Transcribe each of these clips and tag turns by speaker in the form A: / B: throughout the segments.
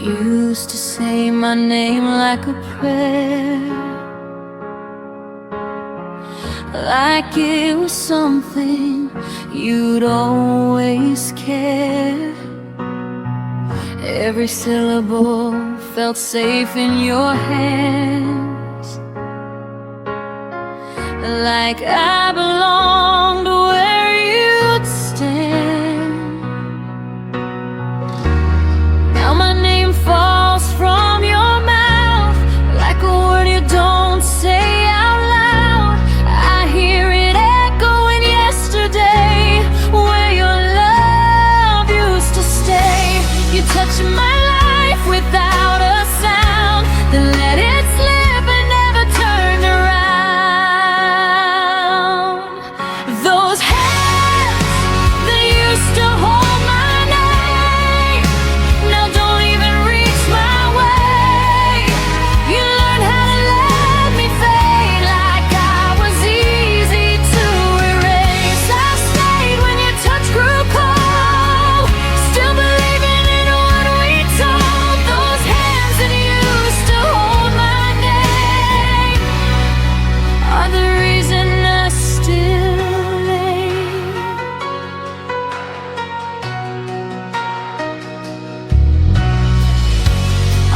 A: used to say my name like a prayer, like it was something you'd always care. Every syllable felt safe in your hands, like I belonged where you'd stand. Now my name falls from your mouth like a word you don't say out loud. I hear it echoing yesterday, where your love used to stay. You touch my life without a sound, then let it slip and never turn around. Those hands that used to hold my name now don't even reach my way. You learned how to let me fade like I was easy to erase. I stayed when your touch grew cold, still believing in what we told. Those hands that used to hold my name are the reason I still lay.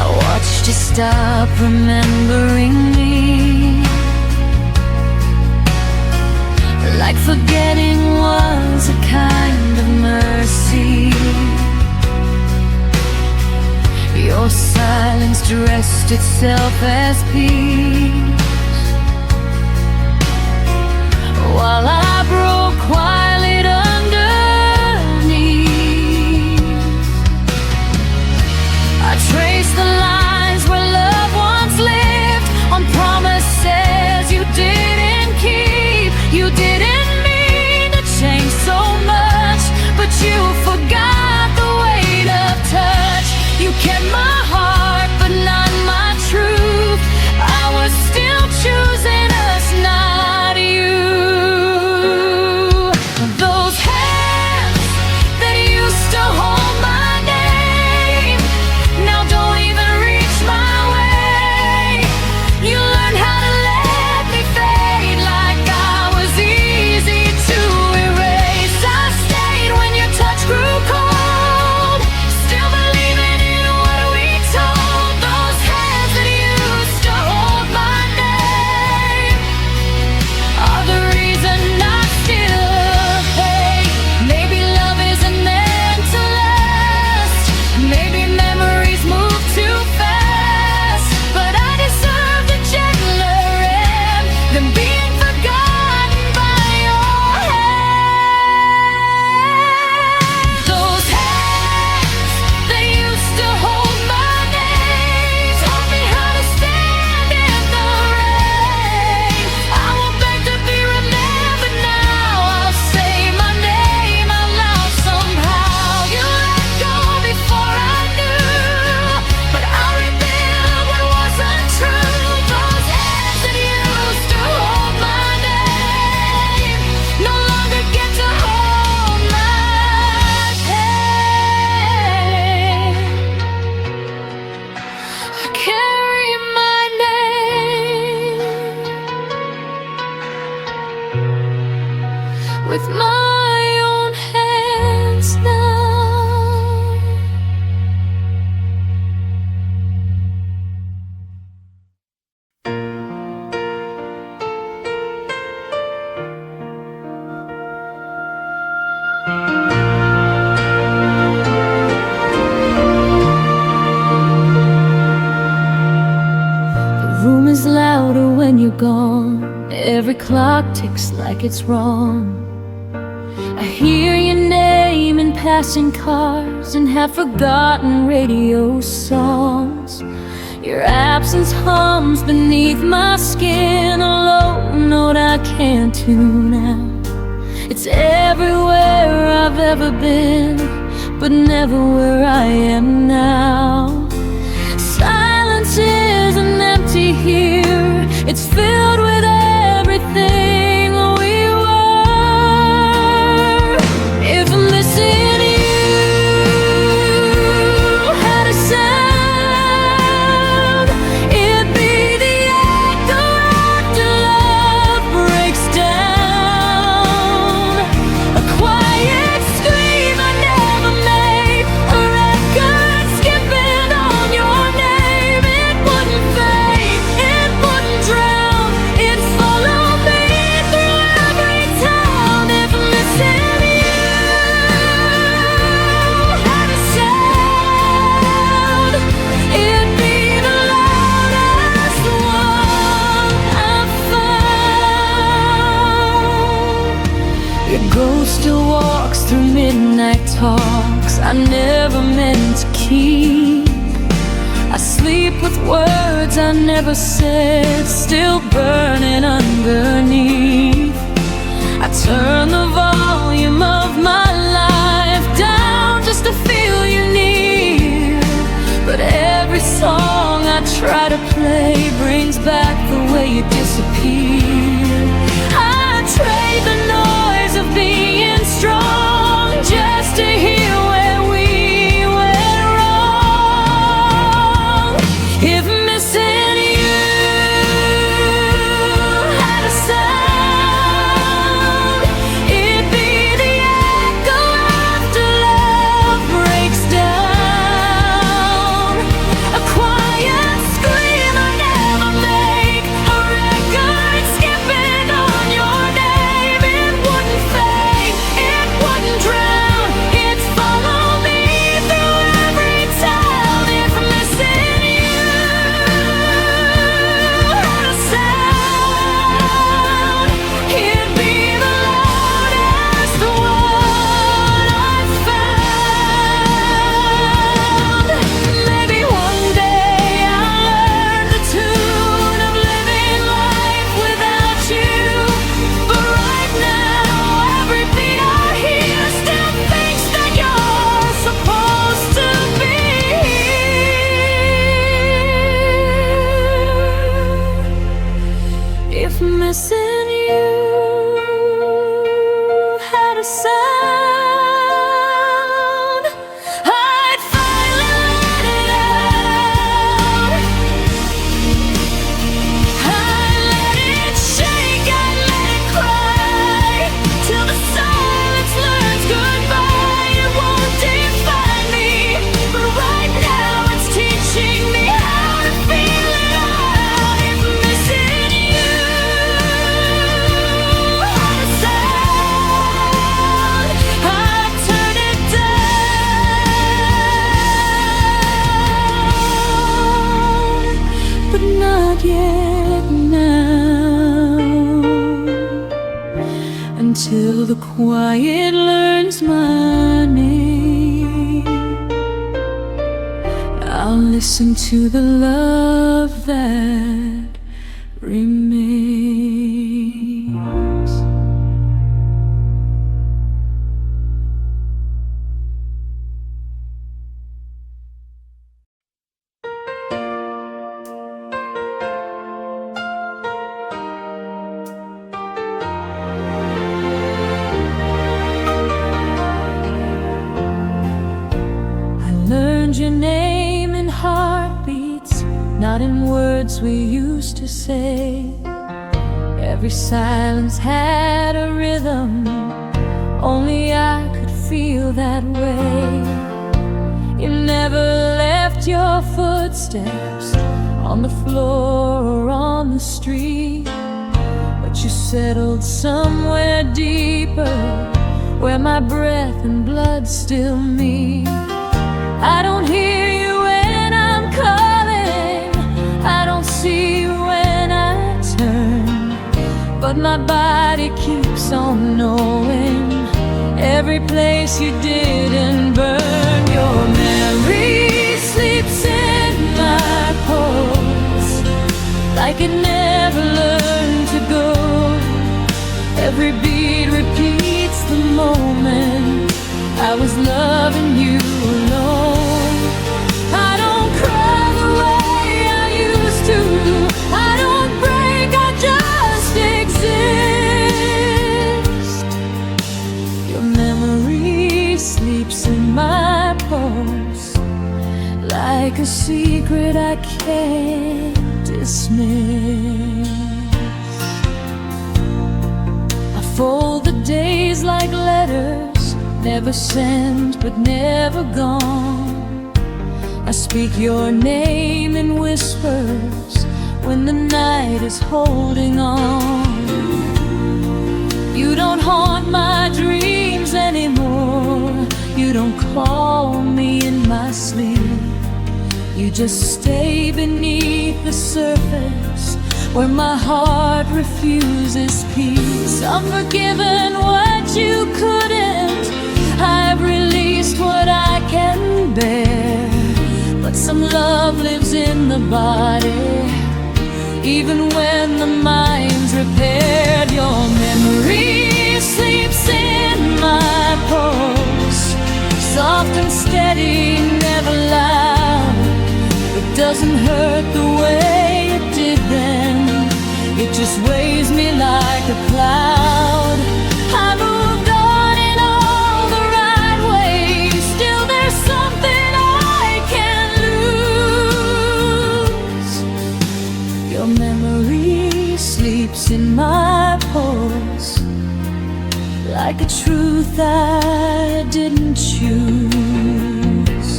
A: I watched you stop remembering me, like forgetting was a kind of mercy. Your silence dressed itself as peace, while I broke quiet underneath. I traced the lines where love once lived, on promises you didn't keep. You didn't mean to change so much, but you forgot the weight of touch. You kept my heart, but not my truth. I was still choosing us, not you. Those hands that used to hold my name now don't even reach my way. You learned how to let me fade like I was easy to erase. I stayed when your touch grew cold, still believing in what we told. Those hands that used to hold my name are the reason I still hate. Maybe love isn't meant to last, maybe memories move too fast, but I deserve a gentler end than being forgotten by your hand. Those hands that used to hold my name taught me how to stand in the rain. I won't beg to be remembered now, I'll say my name out loud somehow. You let go before I knew, but I'll rebuild what wasn't true. Those hands that used to hold my name no longer get to hold my pain. I carry my name with my own hands now. The room is louder when you're gone, every clock ticks like it's wrong. I hear your name in passing cars and have forgotten radio songs. Your absence hums beneath my skin, a low note I can't tune out. It's everywhere I've ever been, but never where I am now. Silence isn't empty here, it's filled with everything we were. If I'm missing you, how to sound talks I never meant to keep. I sleep with words I never said, still burning underneath. I turn the volume of my life down just to feel you near. But every song I try to play brings back the way you disappear. I trade the noise of being strong just to hear where we went wrong. If missing you had a sound, it'd be the echo after love breaks down. A quiet scream I never make, a record skipping on your name. It wouldn't fade, it wouldn't drown, it'd follow me through every town. If missing you had a sound, it'd be the loudest one I've found. Maybe one day I'll learn the tune of living life without you. But right now, every beat I hear still thinks that you're supposed to be here. If missing you had a sound, I'd finally let it out. I'd let it shake, I'd let it cry, till the silence learns goodbye. It won't define me, but right now it's teaching me how to feel it out. If missing you had a sound, I'd turn it down, but not yet now, until the quiet learns my name. I'll listen to the love that remains. I learned your name in heartbeats, not in words we used to say. Every silence had a rhythm, only I could feel that way. You never left your footsteps on the floor or on the street, but you settled somewhere deeper, where my breath and blood still meet. I don't hear you when I'm calling, I don't see you when I turn, but my body keeps on knowing every place you didn't burn. Your memory sleeps in my pulse, like it never learned to go. Every beat repeats the moment I was loving you alone. I don't cry the way I used to, I don't break, I just exist. Your memory sleeps in my pulse, like a secret I can't dismiss. I fold the days like letters, never sent but never gone. I speak your name in whispers when the night is holding on. You don't haunt my dreams anymore, you don't call me in my sleep. You just stay beneath the surface where my heart refuses peace. I'm forgiven what you couldn't, I've released what I can bear, but some love lives in the body, even when the mind's repaired. Your memory sleeps in my pulse, soft and steady, never loud. It doesn't hurt the way it did then, it just weighs me like a cloud. I moved on in all the right ways, still there's something I can't lose. Your memory sleeps in my pulse, like a truth I didn't choose.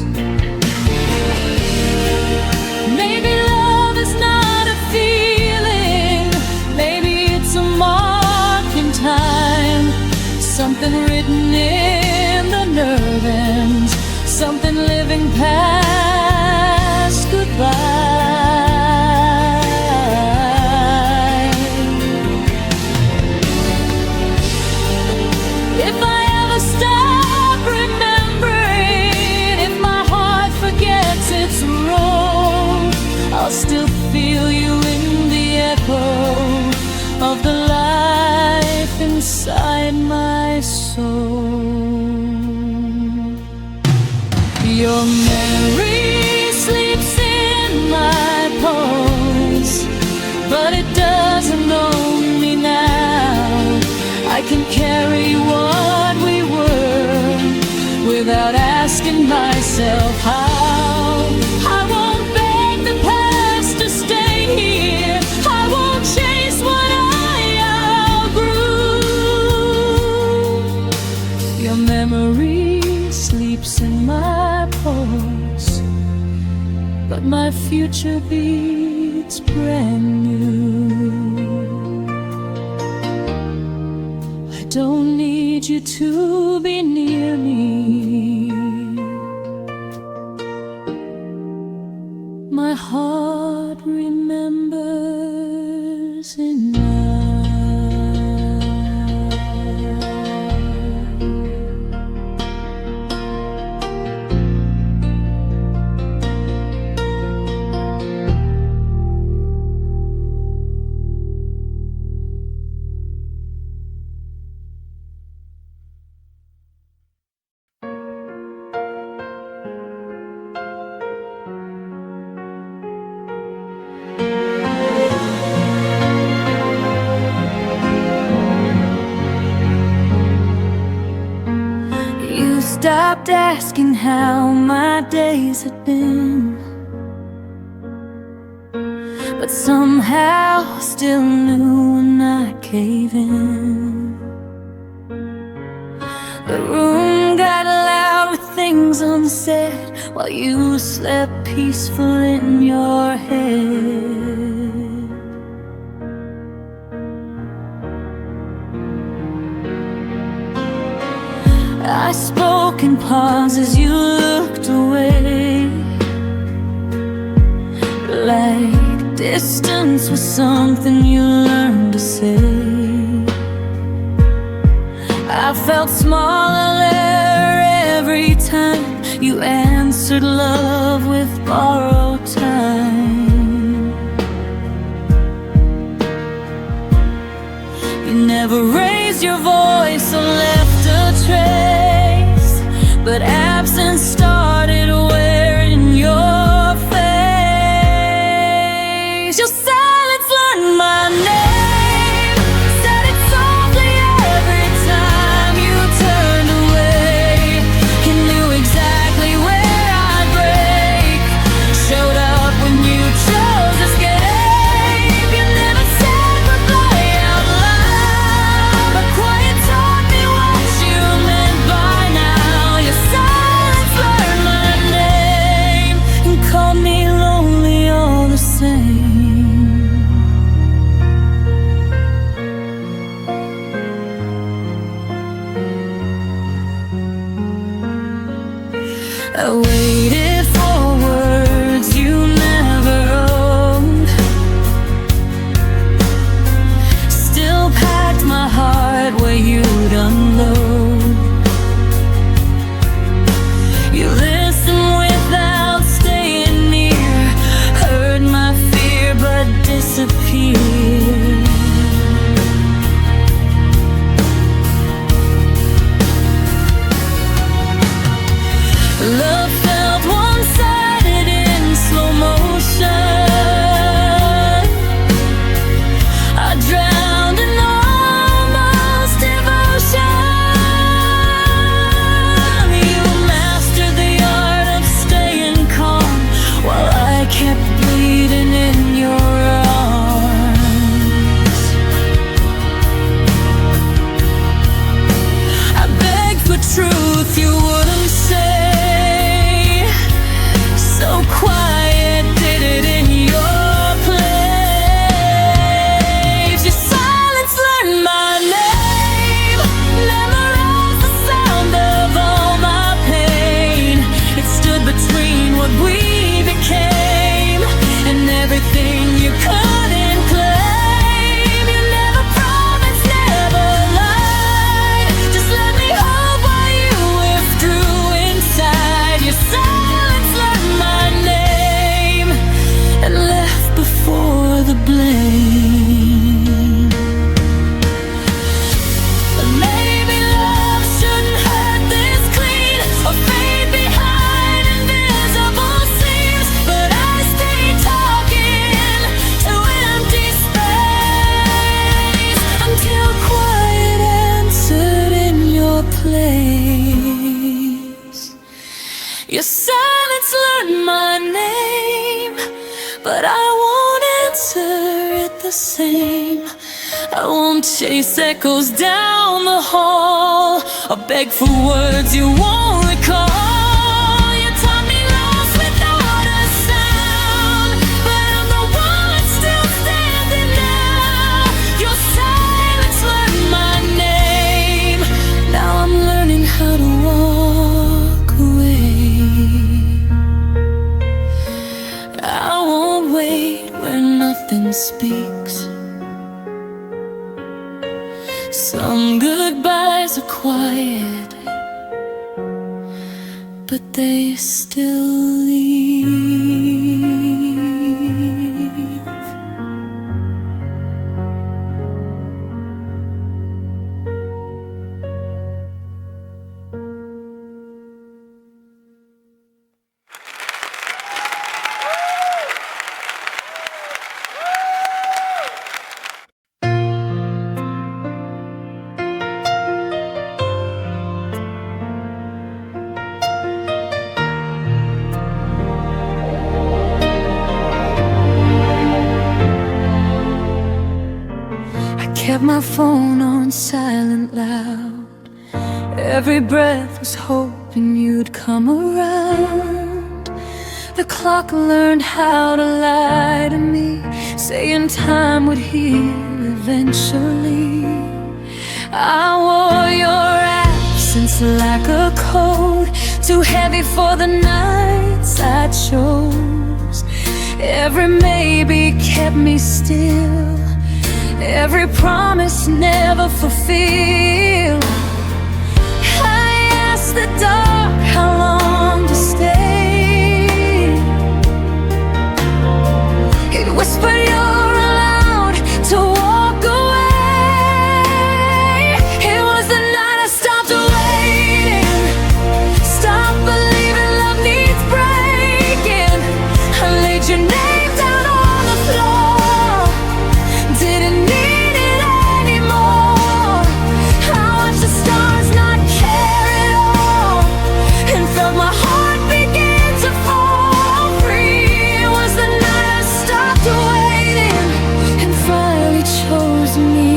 A: Maybe love is not a feeling, maybe it's a mark in time, something written in the nerve ends, something living past goodbye. If I ever stop remembering, if my heart forgets its role, I'll still feel you in the echo of the life inside my soul. Your memory sleeps in my pulse, but it doesn't own me now. I can carry what we were without asking myself how. I won't beg the past to stay here, I won't chase what I outgrew. Your memory sleeps in my pulse, but my future beats brand new. I don't need you to be near me, my heart remembers enough. You stopped asking how my days had been, but somehow still knew when I cave in. The room got loud with things unsaid while you slept peaceful in your head. I spoke in pauses, you looked away, like distance was something you learned to say. I felt smaller every time you answered love with borrowed time. You never raised your voice or left a trace, but absence started wearing your face. Your silence learned my name, said it softly every time you turned away. You knew exactly where I'd break, showed up when you chose escape. You never said goodbye out loud, but quiet taught me what you meant by now. Your silence learned my but I won't answer it the same. I won't chase echoes down the hall or beg for words you won't recall. You taught me lost without a sound, but I'm the one still standing now. Your silence learned my name. Now I'm learning how to walk away. I won't wait where nothing speaks. Some goodbyes are quiet, but they still leave. Kept my phone on silent loud. Every breath was hoping you'd come around. The clock learned how to lie to me, saying time would heal eventually. I wore your absence like a coat, too heavy for the nights I chose. Every maybe kept me still, every promise never fulfilled. I asked the dark how long to stay. It whispered you're allowed to walk away. It was the night I stopped waiting, stopped believing love needs breaking. I laid your name down on the floor, didn't need it anymore. I watched the stars not care at all, and felt my heart begin to fall free. It was the night I stopped waiting and finally chose me.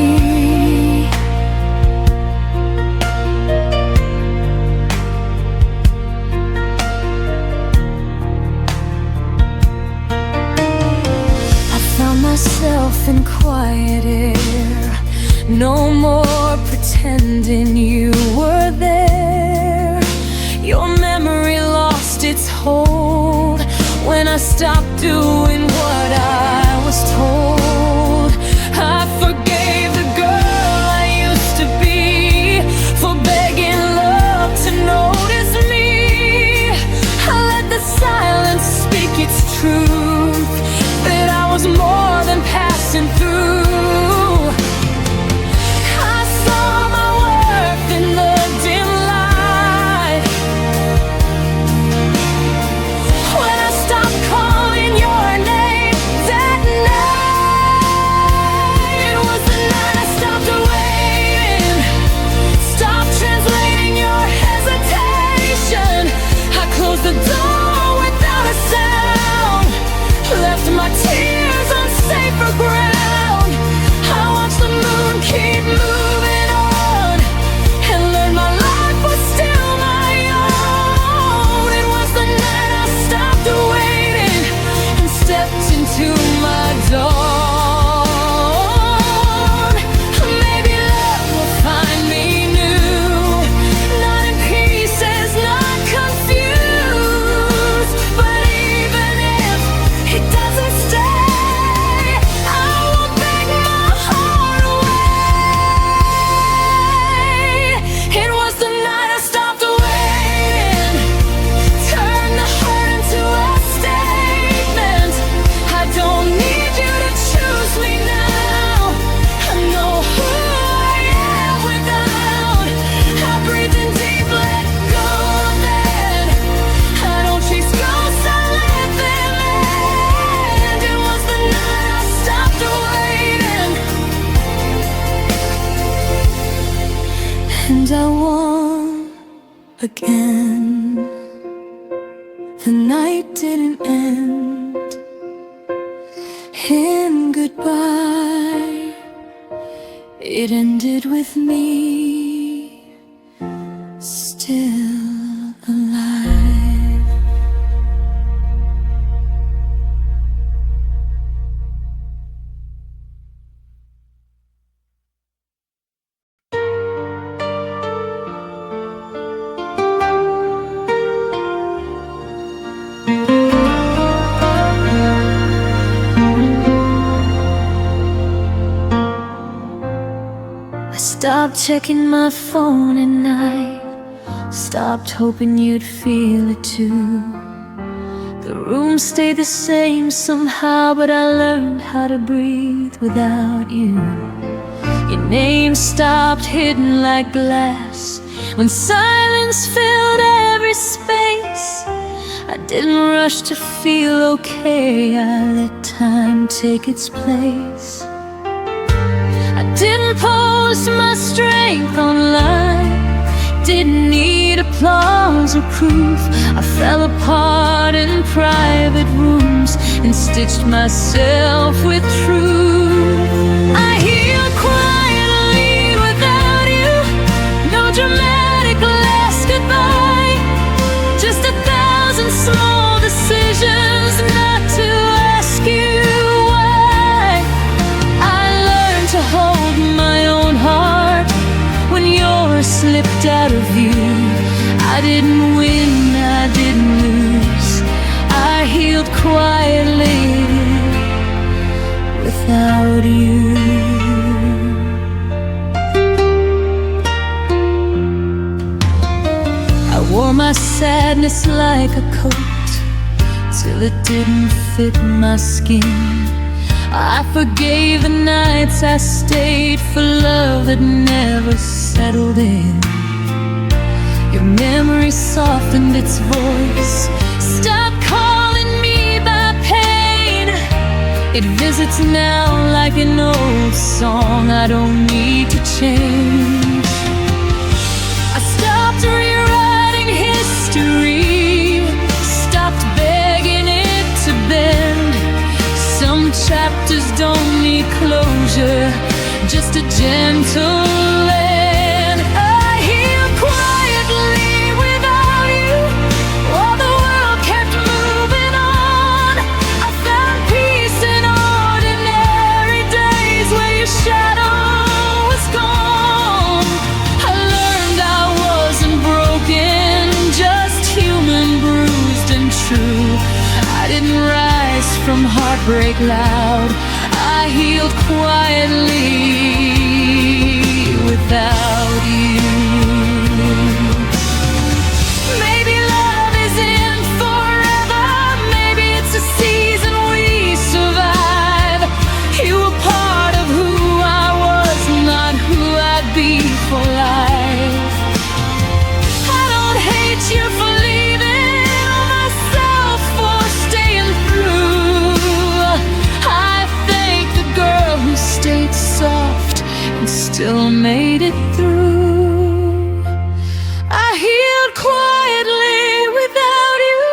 A: I found myself in quiet air, no more pretending you were there. Your memory lost its hold when I stopped doing what I was told. I forgave the girl I used to be for begging love to notice me. I let the silence speak its truth, that I was more than passing through. I saw my worth in the dim light when I stopped calling your name that night. It was the night I stopped waiting, stopped translating your hesitation. I closed the door without a sound, left my tears on safer ground. I watched the moon keep moving on, and learned my life was still my own. It was the night I stopped waiting and stepped into my dawn. Maybe love will find me new, not in pieces, not confused. But even if it doesn't stay, I won't beg my heart away. It was the night I stopped waiting, turned the hurt into a statement. I don't need you to choose me now. I know who I am without. I breathe in deep, let go then. I don't chase ghosts, I let them end. It was the night I stopped waiting, and I won again. The night didn't end, It ended with me still alive. Stopped checking my phone at night, stopped hoping you'd feel it too. The room stayed the same somehow, but I learned how to breathe without you. Your name stopped hidden like glass when silence filled every space. I didn't rush to feel okay, I let time take its place. Didn't post my strength online, didn't need applause or proof. I fell apart in private rooms and stitched myself with truth. I healed quietly without you, no dramatic last goodbye, just 1,000 small decisions not to ask you why. I learned to hold my own heart when yours slipped out of view. I didn't win, I didn't lose, I healed quietly without you. I wore my sadness like a coat till it didn't fit my skin. I forgave the nights I stayed for love that never settled in. Your memory softened its voice, stop calling me by pain. It visits now like an old song I don't need to change. I stopped rewriting history, stopped begging it to bend. Some chapters don't need closure, just a gentle end. I healed quietly without you, while the world kept moving on. I found peace in ordinary days where your shadow was gone. I learned I wasn't broken, just human, bruised and true. I didn't rise from heartbreak loud, I healed quietly without you. Maybe love isn't forever, maybe it's a season we survive. You were part of who I was, not who I'd be for life. I don't hate you for leaving or myself for staying through. I thank the girl who stayed soft and still made it through. I healed quietly without you,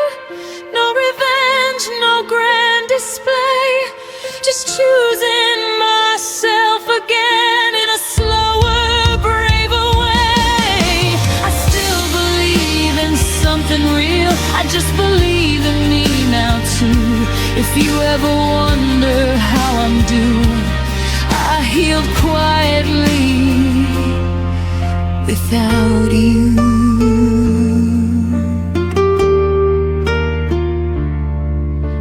A: no revenge, no grand display, just choosing myself again in a slower, braver way. I still believe in something real, I just believe in me now too. If you ever wonder how I'm doing, I healed quietly without you.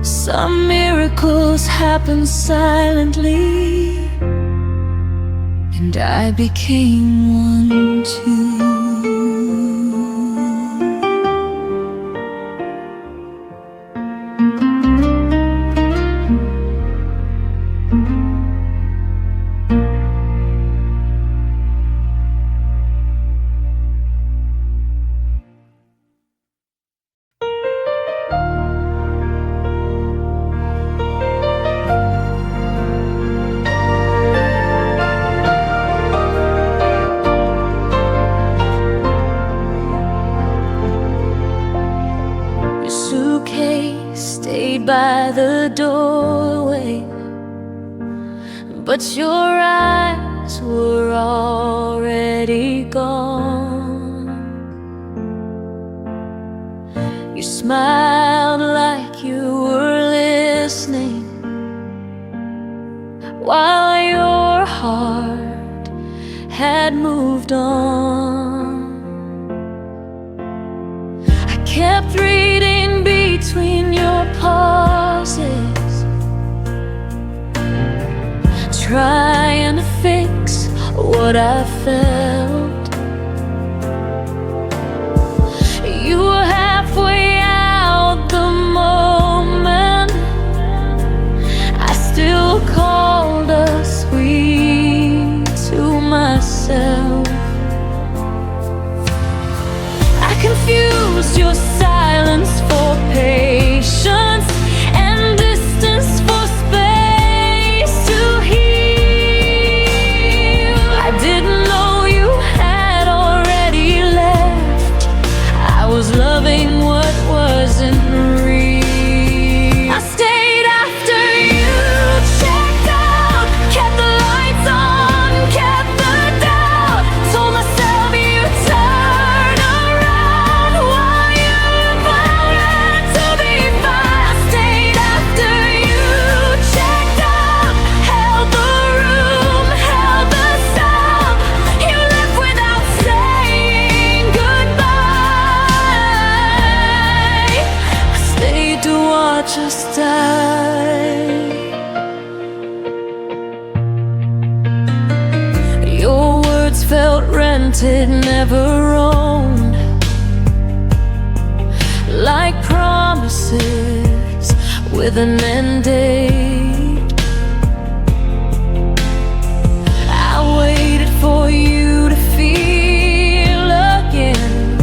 A: Some miracles happen silently, and I became one too. By the doorway, but your eyes friends were already gone. You smiled like you were listening, while your heart had moved on. I kept reading between your pauses, trying to fix what I felt. You were halfway out the moment I still called us sweet to myself. I confused your silence for patience and distance for space to heal. I didn't know you had already left. I was loving what wasn't real. I stayed after you checked out, kept the lights on, kept the doubt. Told myself you'd turn around while you wanted to be fine. I stayed after you checked out, held the room, held the sound. You left without saying goodbye. I stayed to watch us die. Your words felt rented, never owned, like promises with an end date. I waited for you to feel again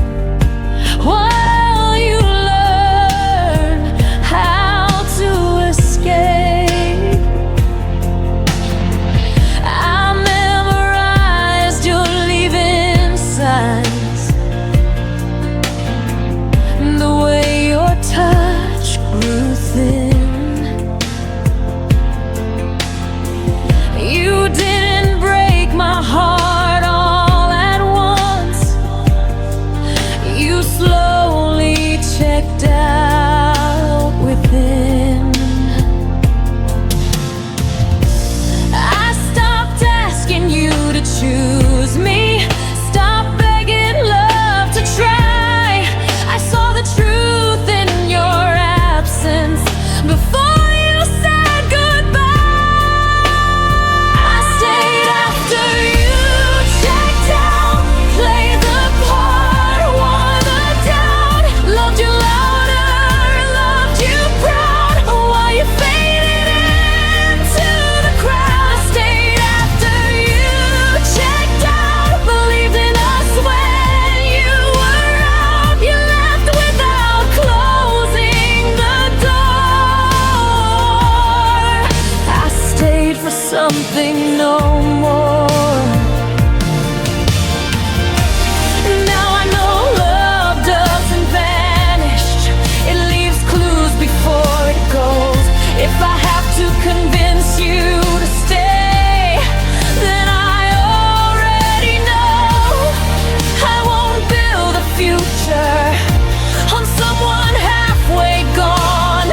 A: while you learn how to escape. I memorized your leaving signs, the way your touch grew thin. You didn't break my heart all at once. You slowly checked out within. I stopped asking you to choose me, stopped begging love to try. I saw the truth in your absence before you said goodbye. I stayed after you checked out, played the part, wore the doubt. Loved you louder, loved you proud, while you faded into the crowd. I stayed after you checked out, believed in us when you were out. You left without closing the door. I stayed for something no more. Now I know love doesn't vanish, it leaves clues before it goes. If I have to convince you to stay, then I already know I won't build a future on someone halfway gone.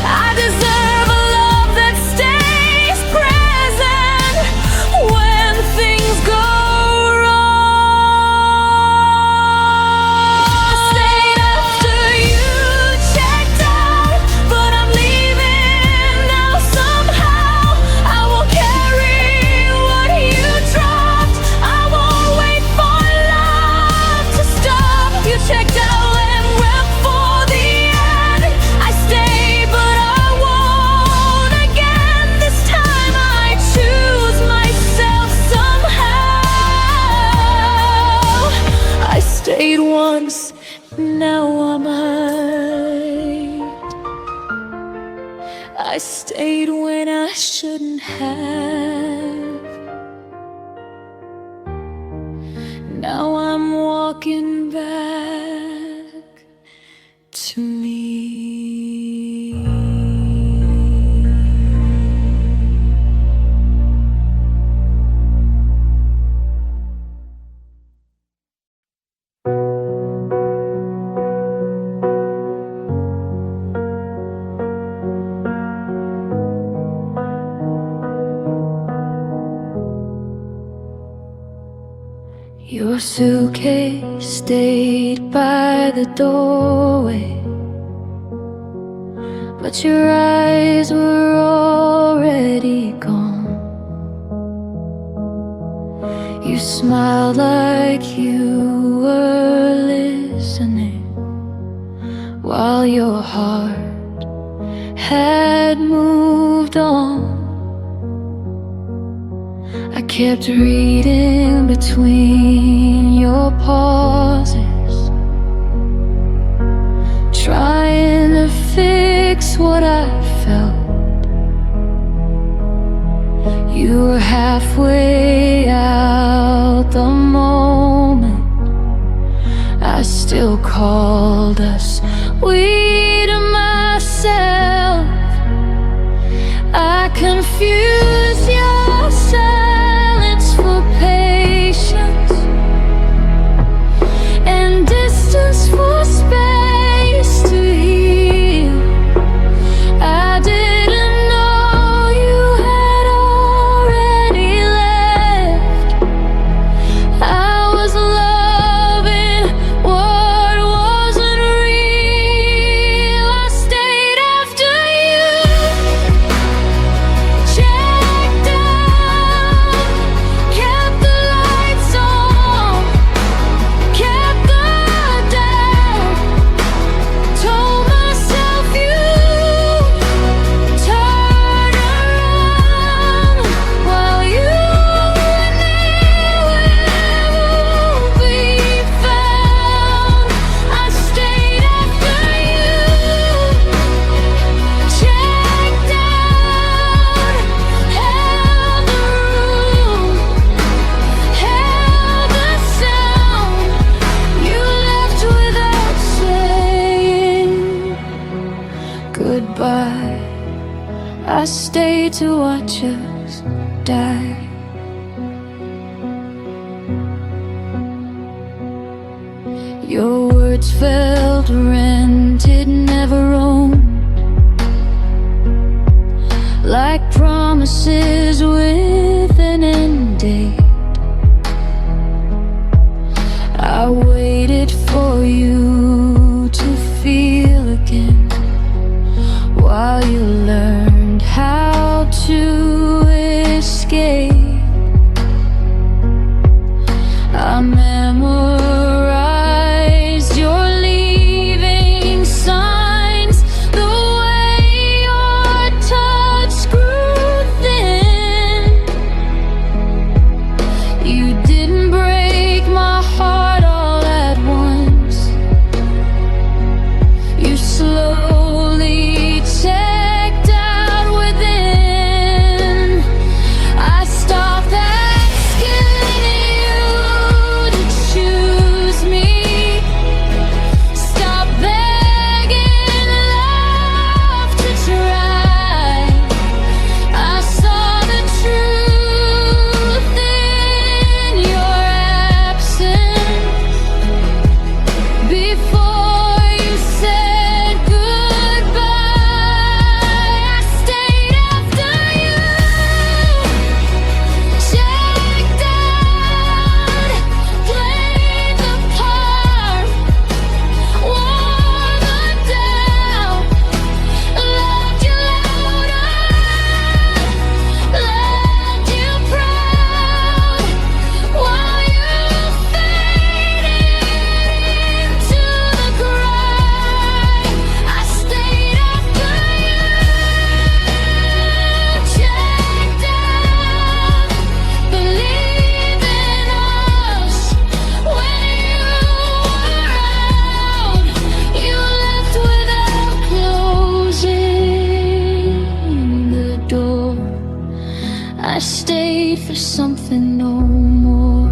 A: I deserve a love that stays present when things go wrong. I stayed after you checked out, but I'm leaving now somehow. I will carry what you dropped. I won't wait for love to stop. You checked out and wept for the end. I stay, but I won't again. This time I choose myself somehow. I stayed once, now I might. I stayed when I shouldn't have. Now I'm walking back to me. Your suitcase stayed by the doorway, but your eyes were already gone. You smiled like you were listening, while your heart had moved on. I kept reading between your pauses, trying to fix what I felt. You were halfway out the moment I still called us we to myself. I confused your silence for patience and distance for space to heal. I didn't know you had already left. I was loving what wasn't real. I stayed after you, checked out, kept the lights on, kept the doubt, told myself you turn around while you were nowhere won't be found. I stayed after you, checked out, held the room, held the sound. You left without saying goodbye. I stayed to watch us die. Your words felt rented, never owned, like promises with an end date. I waited for you to feel again, while you learned how to escape. I memorized your leaving signs, the way your touch grew thin. You didn't break my heart all at once. You slowly checked out within. I stopped asking you to choose me, stop begging love to try. I saw the truth in your absence before you said goodbye. I stayed after you, checked out, played the part, wore the doubt, loved you louder, loved you proud, while you faded into the cry. I stayed after you, checked out, believed in us when you were out. You left without closing the door. I stayed for something no more.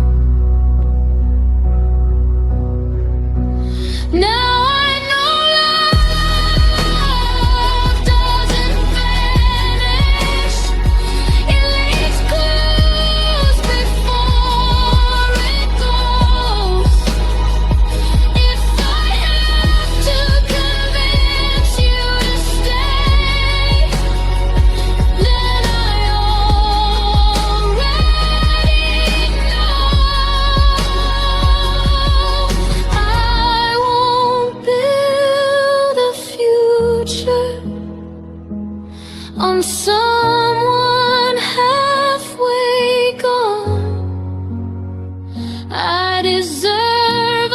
A: Now I know love doesn't vanish. It leaves clues before it goes. If I have to convince you to stay, then I already on someone halfway gone. I deserve a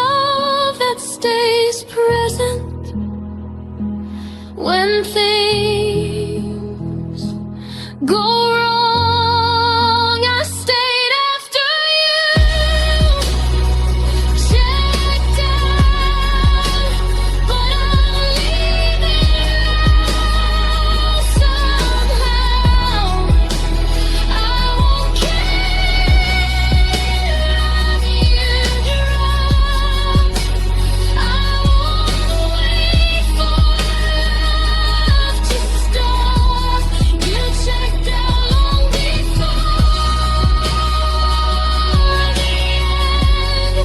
A: love that stays present when things go wrong. I stayed after you, checked out, but I'm leaving now somehow. I won't care if you drown. I won't wait for love to stop. You checked out long before the end.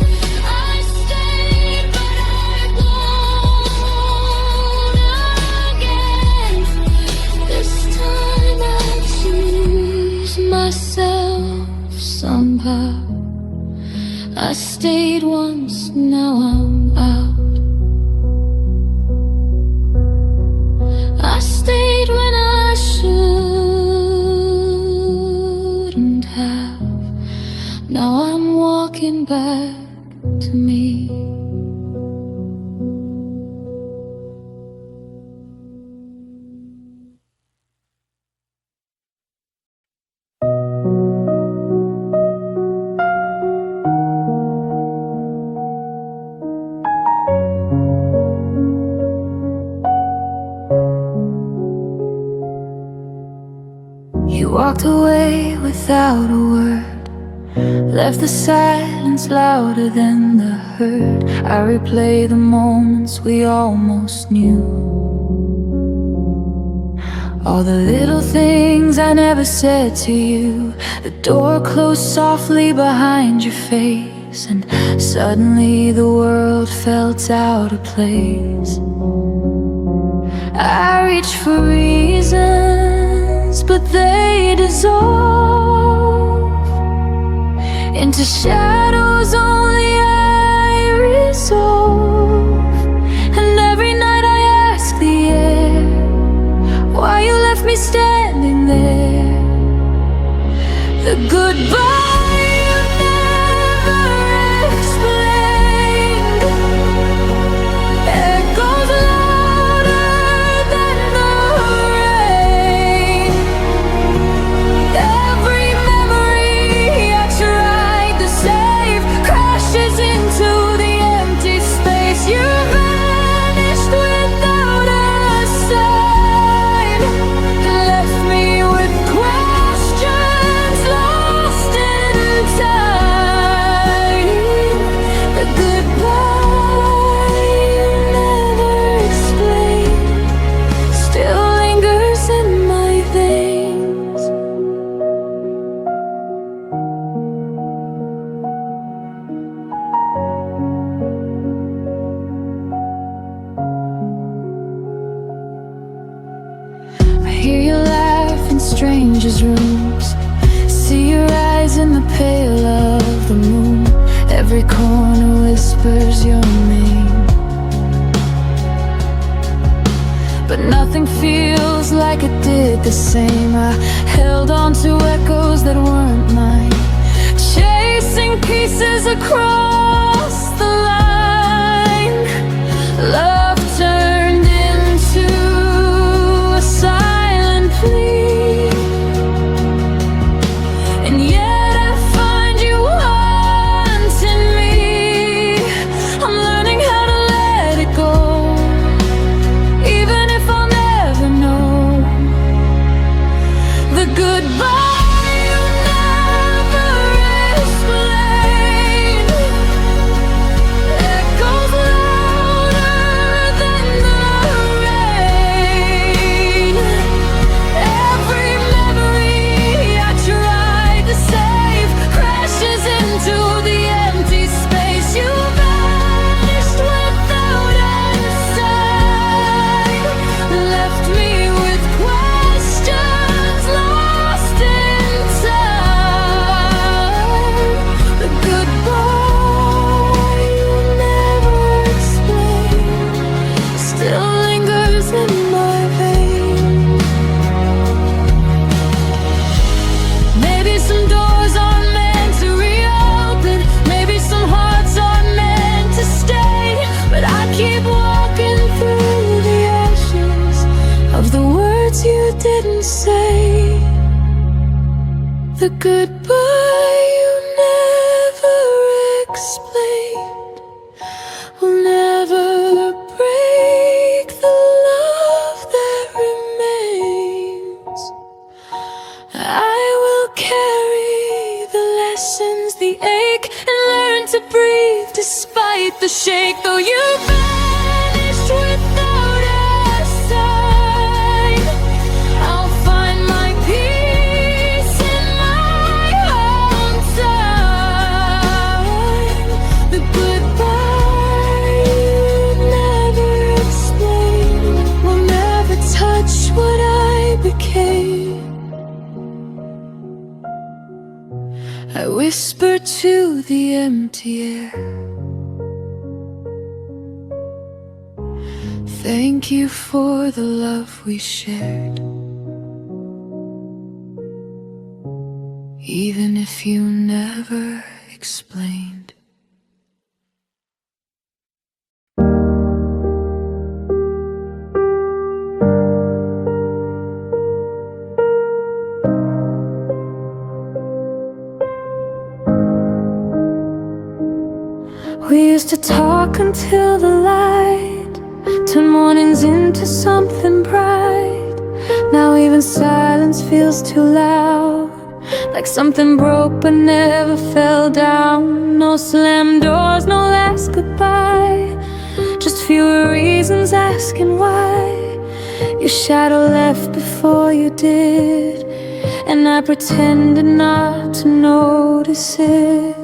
A: I stayed, but I won't again. This time I choose myself somehow. I stayed once, now I'm out. I stayed when I shouldn't have. Now I'm walking back to me. You walked away without a word, left the silence louder than the hurt. I replay the moments we almost knew, all the little things I never said to you. The door closed softly behind your face, and suddenly the world felt out of place. I reached for reasons, but they dissolve into shadows only I resolve. And every night I ask the air why you left me standing there. The goodbye you never explained echoes louder than the rain. Every memory I tried to save crashes into the empty space. You vanished without a sign, left me with questions lost in time. The goodbye you never explained still lingers in my veins. I hear you laugh in strangers' rooms, see your eyes in the pale of the moon. Every corner whispers your name, but nothing feels like it did the same. I held on to echoes that weren't mine, chasing pieces across the line. Love turned into a silent plea, and yet I find you wanting me. I'm learning how to let it go, even if I'll never know. The goodbye you never explained didn't say, the goodbye you never explained will never break the love that remains. I will carry the lessons, the ache, and learn to breathe despite the shake. Though you vanished without a sign, I'll find my peace in my own time. The goodbye you never explained will never touch what I became. I whisper to the empty air, thank you for the love we shared. Even if you never explained. We used to talk until the light turned mornings into something bright. Now even silence feels too loud, like something broke but never fell down. No slammed doors, no last goodbye, just fewer reasons asking why. Your shadow left before you did, and I pretended not to notice it.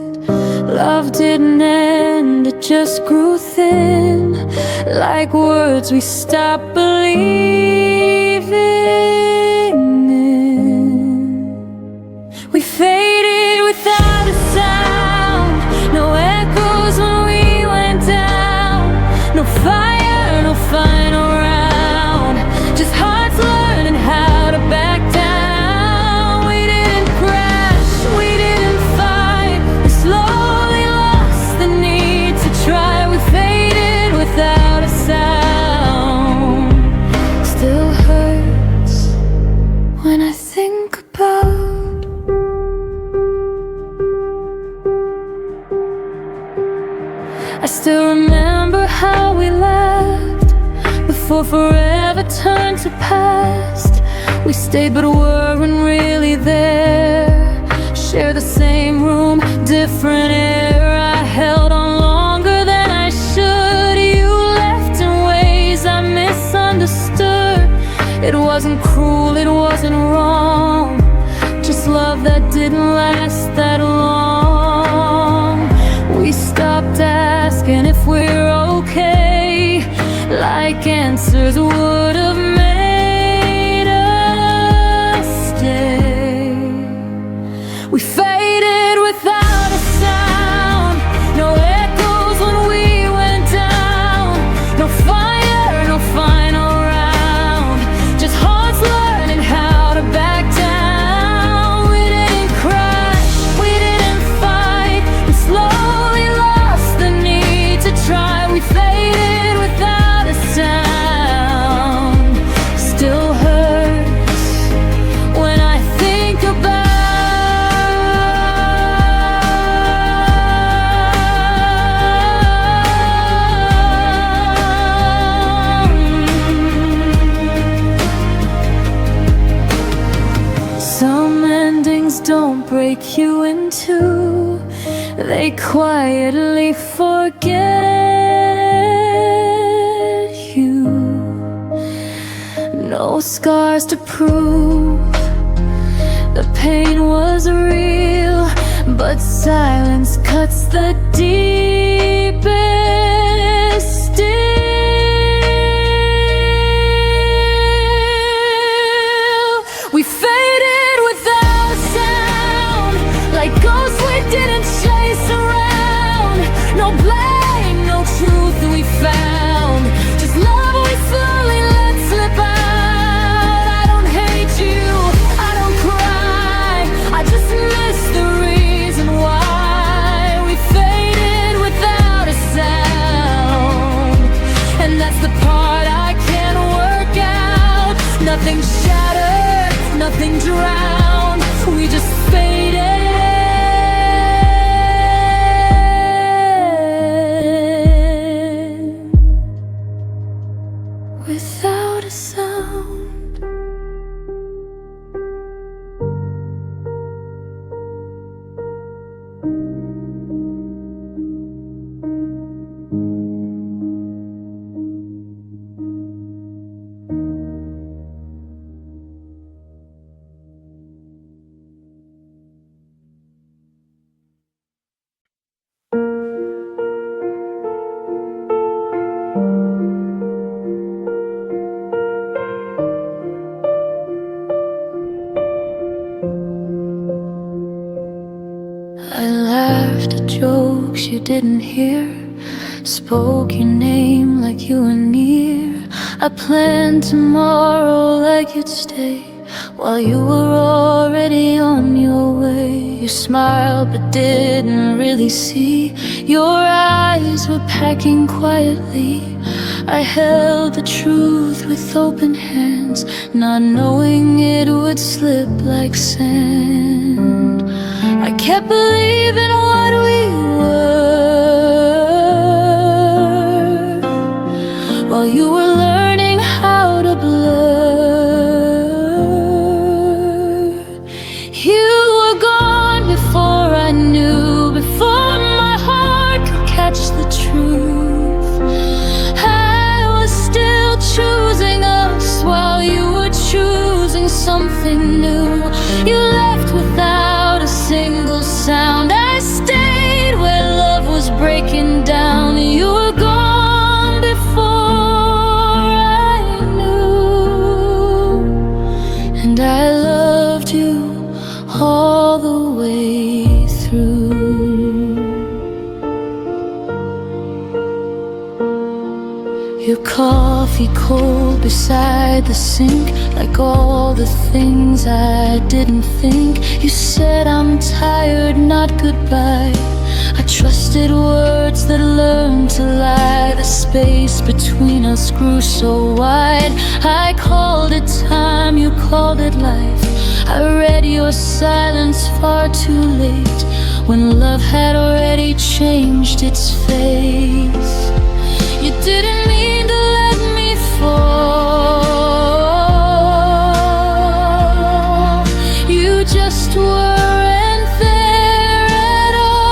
A: Love didn't end, it just grew thin, like words we stopped believing in. We faded without a sound, no echoes when we went down. No fire, no final round, just hearts learning how to back down. We didn't crash, we didn't fight, we slowly lost the need to try. We faded without a sound. Still hurts when I think about I still remember how we laughed before forever turned to past. We stayed but weren't really there, share the same room, different air. I held on longer than I should. You left in ways I misunderstood. It wasn't cruel, it wasn't wrong, just love that didn't last that long. We stopped asking if we're okay, like answers would have made us stay. We faded without a sound, no echoes when we went down. No fire, no final round, just hearts learning how to back down. We didn't crash, we didn't fight, we slowly lost the need to try. We faded without a sound. Still hurts when I think about some endings don't break you in two, they quietly forget you. No scars to prove the pain was real, but silence cuts the deepest still. We faded without a sound, like ghosts we didn't chase around. No blame, no truth we found, just love we slowly let slip out. I don't hate you, I don't cry, I just miss the reason why. We faded without a sound, and that's the part I can't work out. Nothing shattered, everything drowned. We just faded without a sound. I laughed at jokes you didn't hear, spoke your name like you were near. I planned tomorrow like you'd stay, while you were already on your way. You smiled but didn't really see, your eyes were packing quietly. I held the truth with open hands, not knowing it would slip like sand. I kept believing what we were, while you were learning how to blur. You were gone before I knew, before my heart could catch the truth. I was still choosing us while you were choosing something new. You left without a single sound. I stayed where love was breaking down. You were gone before I knew, and I loved you all the way through. Your coffee cold beside the sink, like all the things I didn't think. You said I'm tired, not goodbye. I trusted words that learned to lie. The space between us grew so wide. I called it time, you called it life. I read your silence far too late, when love had already changed its face. You didn't mean to let me fall, you just weren't there at all.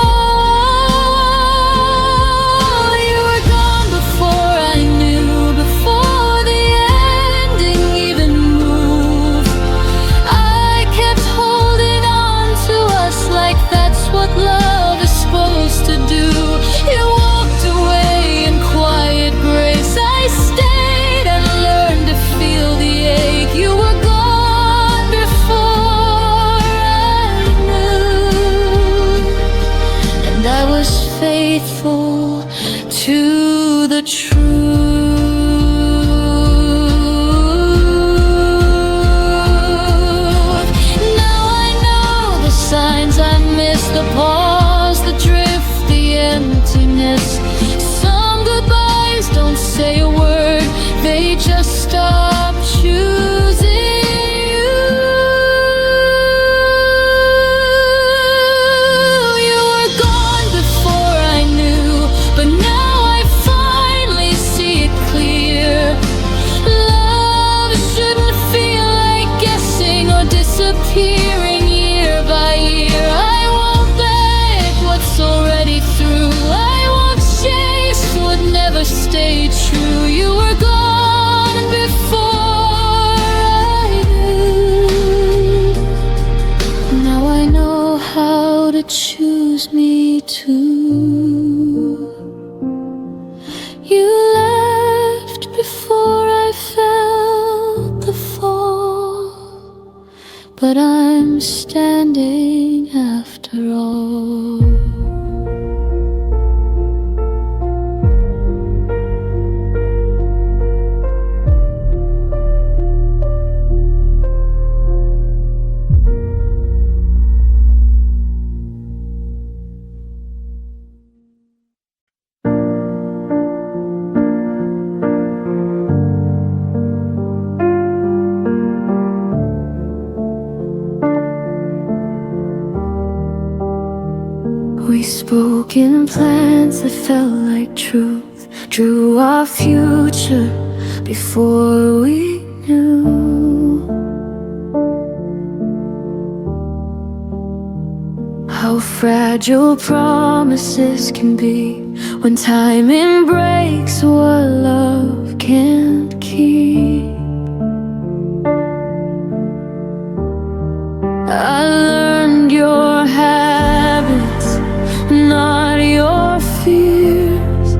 A: You were gone before I knew, before the ending even moved. I kept holding on to us like that's what love is supposed to do. You walked away in quiet grace. I stayed and learned to feel the ache. You were gone before I knew, and I was faithful to the truth. Now I know the signs I missed, the pause, the drift, the emptiness. Some goodbyes don't say a word, they just stop choosing you. You were gone before I knew, but now I finally see it clear. Love shouldn't feel like guessing or disappearing year by year. I won't beg what's already through, I won't chase what never stayed true. You were gone before I knew, now I know how to choose me too. You left before I felt the fall, but I'm standing after all. Unspoken plans that felt like truth drew our future before we knew how fragile promises can be when timing breaks what love can't keep. I learned your habits, not your fears.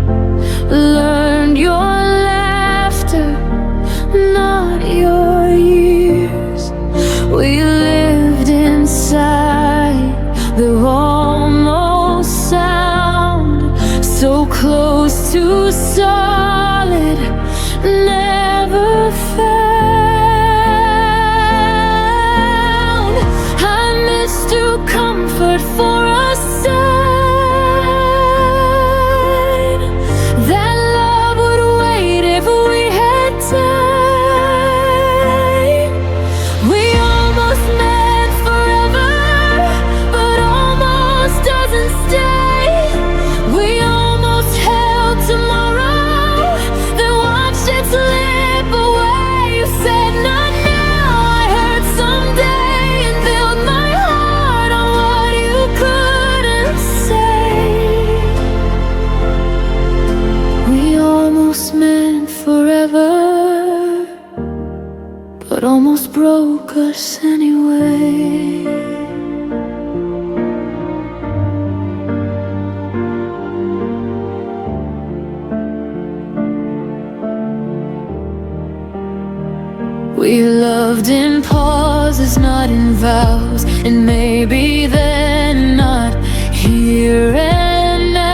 A: Learned your laughter, not your years. We lived inside the almost sound, so close to solid, never found. I missed your comfort for a sign that love would wait if we had time. We almost met forever, but almost doesn't stay. We almost held tomorrow, then watched it slip away. You said not now, I heard someday, and built my heart on what you couldn't say. We almost meant forever, but almost broke us anyway. We loved in pauses, not in vows, and maybe then not here and now.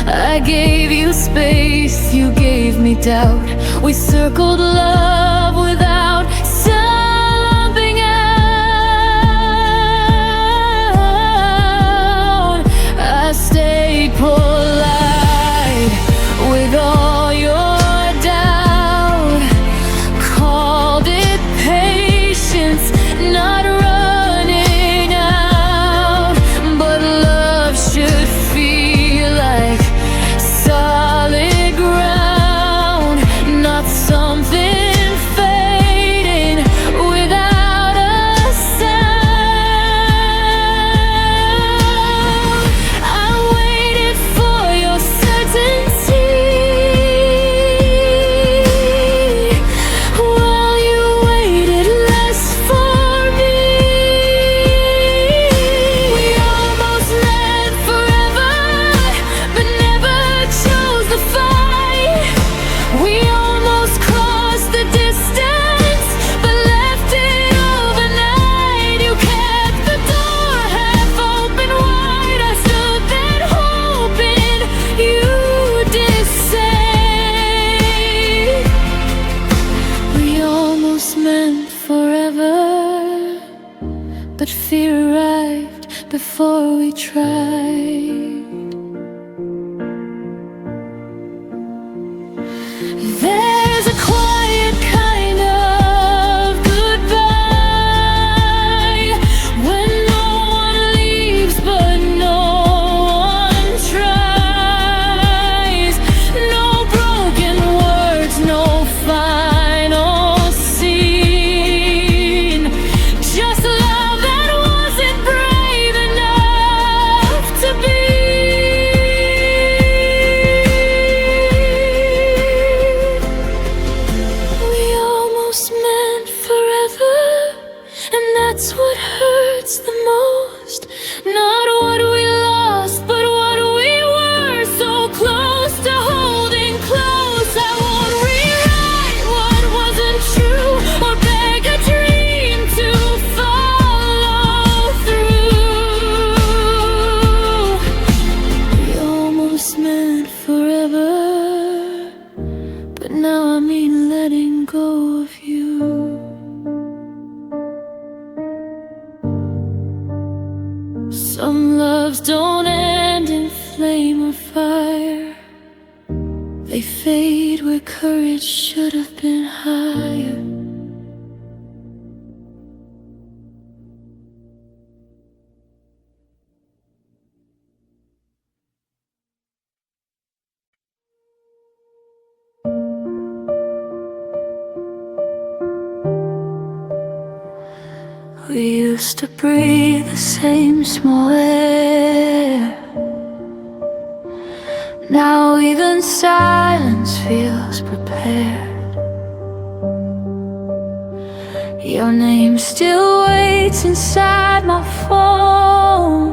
A: I gave you space, you gave me doubt. We circled love without something out. I stayed polite with all your doubt, called it patience, not running out. But love should feel like solid ground, not something fading without a sound. I waited for your certainty while you waited less for me. We almost met forever, but never chose the fight. We almost crossed the distance, but left it overnight. You kept the door half open wide. I stood there hoping you'd decide. We almost meant forever, but fear arrived before we tried. There's a quiet kind of goodbye when no one leaves but no one tries. No broken words, no final scene. Just love that wasn't brave enough to be. We almost meant forever, and that's what hurts the most. Not what we lost, but what we were. So close to holding close. I won't rewrite what wasn't true, or beg a dream to follow through. We almost meant forever, but now I mean letting go of you. Some loves don't end in flame or fire. They fade where courage should have been higher. We used to breathe the same small air. Now even silence feels prepared. Your name still waits inside my phone,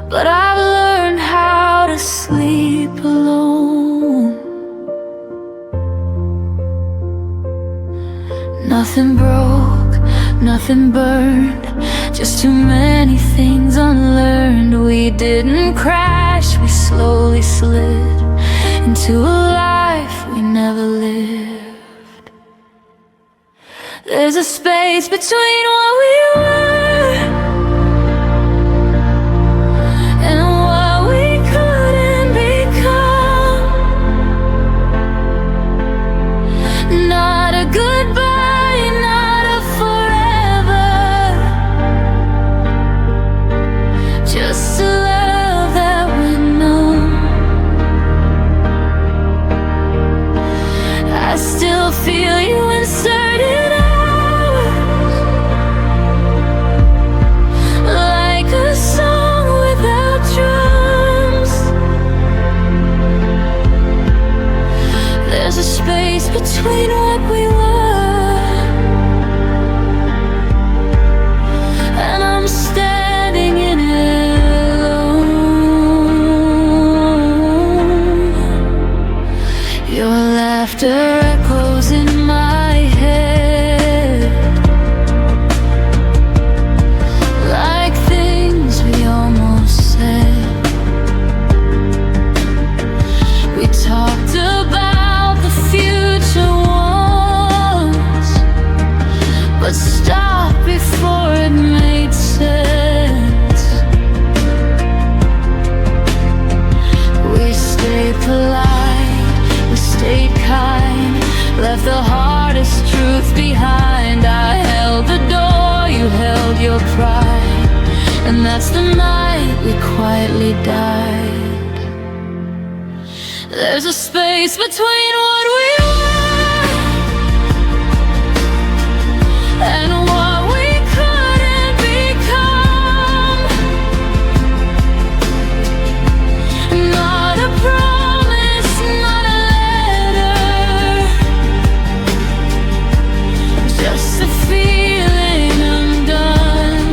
A: but I've learned how to sleep alone. Nothing broke, nothing burned, just too many things unlearned. We didn't crash, we slowly slid into a life we never lived. There's a space between what we were and what we couldn't become. Not a goodbye, not a forever, just a love that went numb. I still feel you inserted out, like a song without drums. There's a space between what we were, and I'm standing in it alone. Your laughter echoes in my head, like things we almost said. We talked about the future once, but stopped before it made sense. We stayed polite, we stayed kind, left the hardest truth behind. I held the door, you held your pride, and that's the night we quietly died. There's a space between what we were and what we couldn't become. Not a promise, not a letter, just a feeling undone.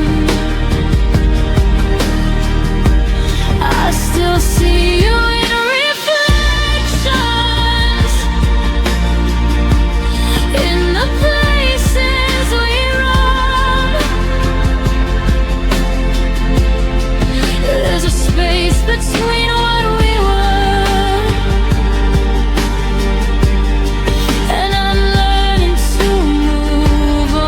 A: I still see you in reflections, in the places we run. There's a space between what we were, and I'm learning to move on.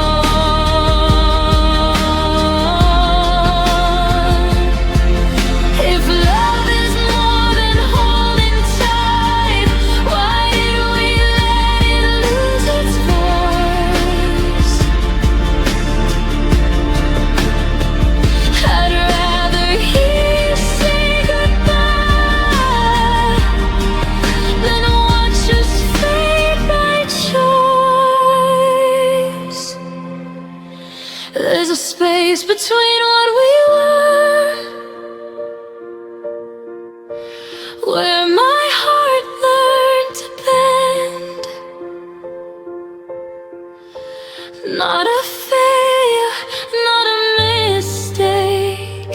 A: If love is more than holding tight, why did we let it lose its voice? I'd rather hear you say goodbye than watch us fade by choice. There's a space between what we were, where my heart learned to bend. Not a failure, not a mistake,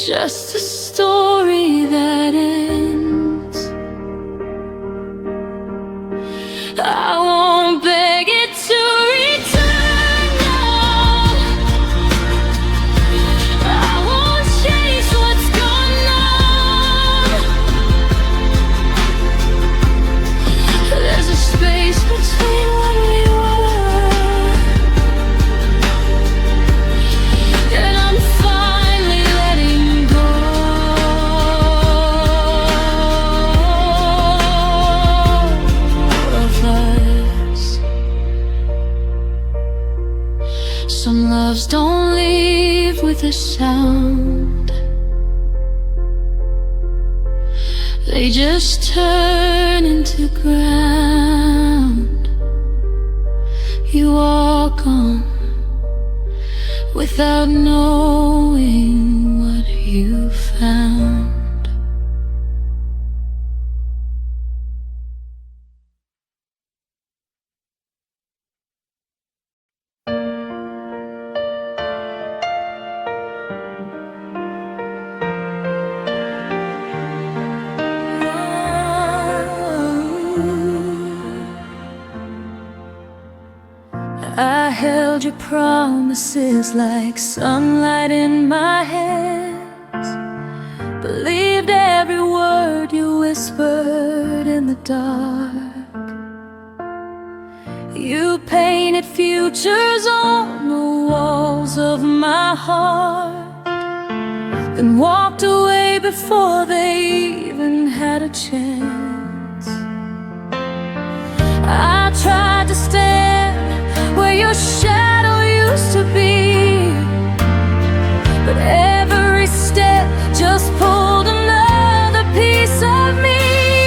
A: just a story that ends. I won't beg it to return now. I won't chase what's gone numb. There's a space between what we were, and I'm finally letting go of us. Some loves don't leave with a sound, they just turn into ground. You walk on without knowing what you found. I held your promises like sunlight in my hands, believed every word you whispered in the dark. You painted futures on the walls of my heart, then walked away before they even had a chance. I tried to stand where your shadow used to be, but every step just pulled another piece of me.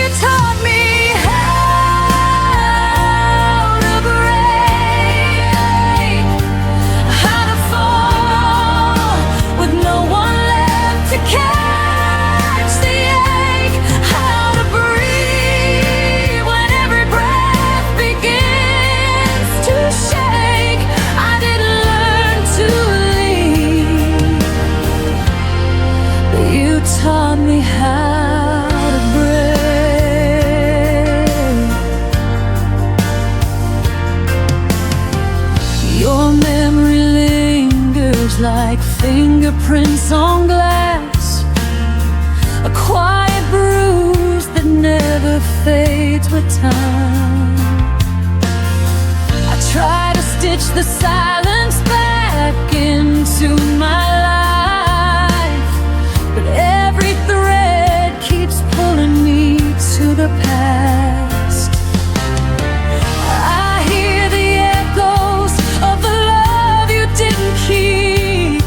A: You taught me how to break, how to fall with no one left to catch the ache, how to breathe when every breath begins to shake. I didn't learn to leave, but you taught me how to break. Your memory lingers like fingerprints on glass, a quiet bruise that never fades with time. I try to stitch the silence back into my life, but every thread keeps pulling me to the past. I hear the echoes of the love you didn't keep,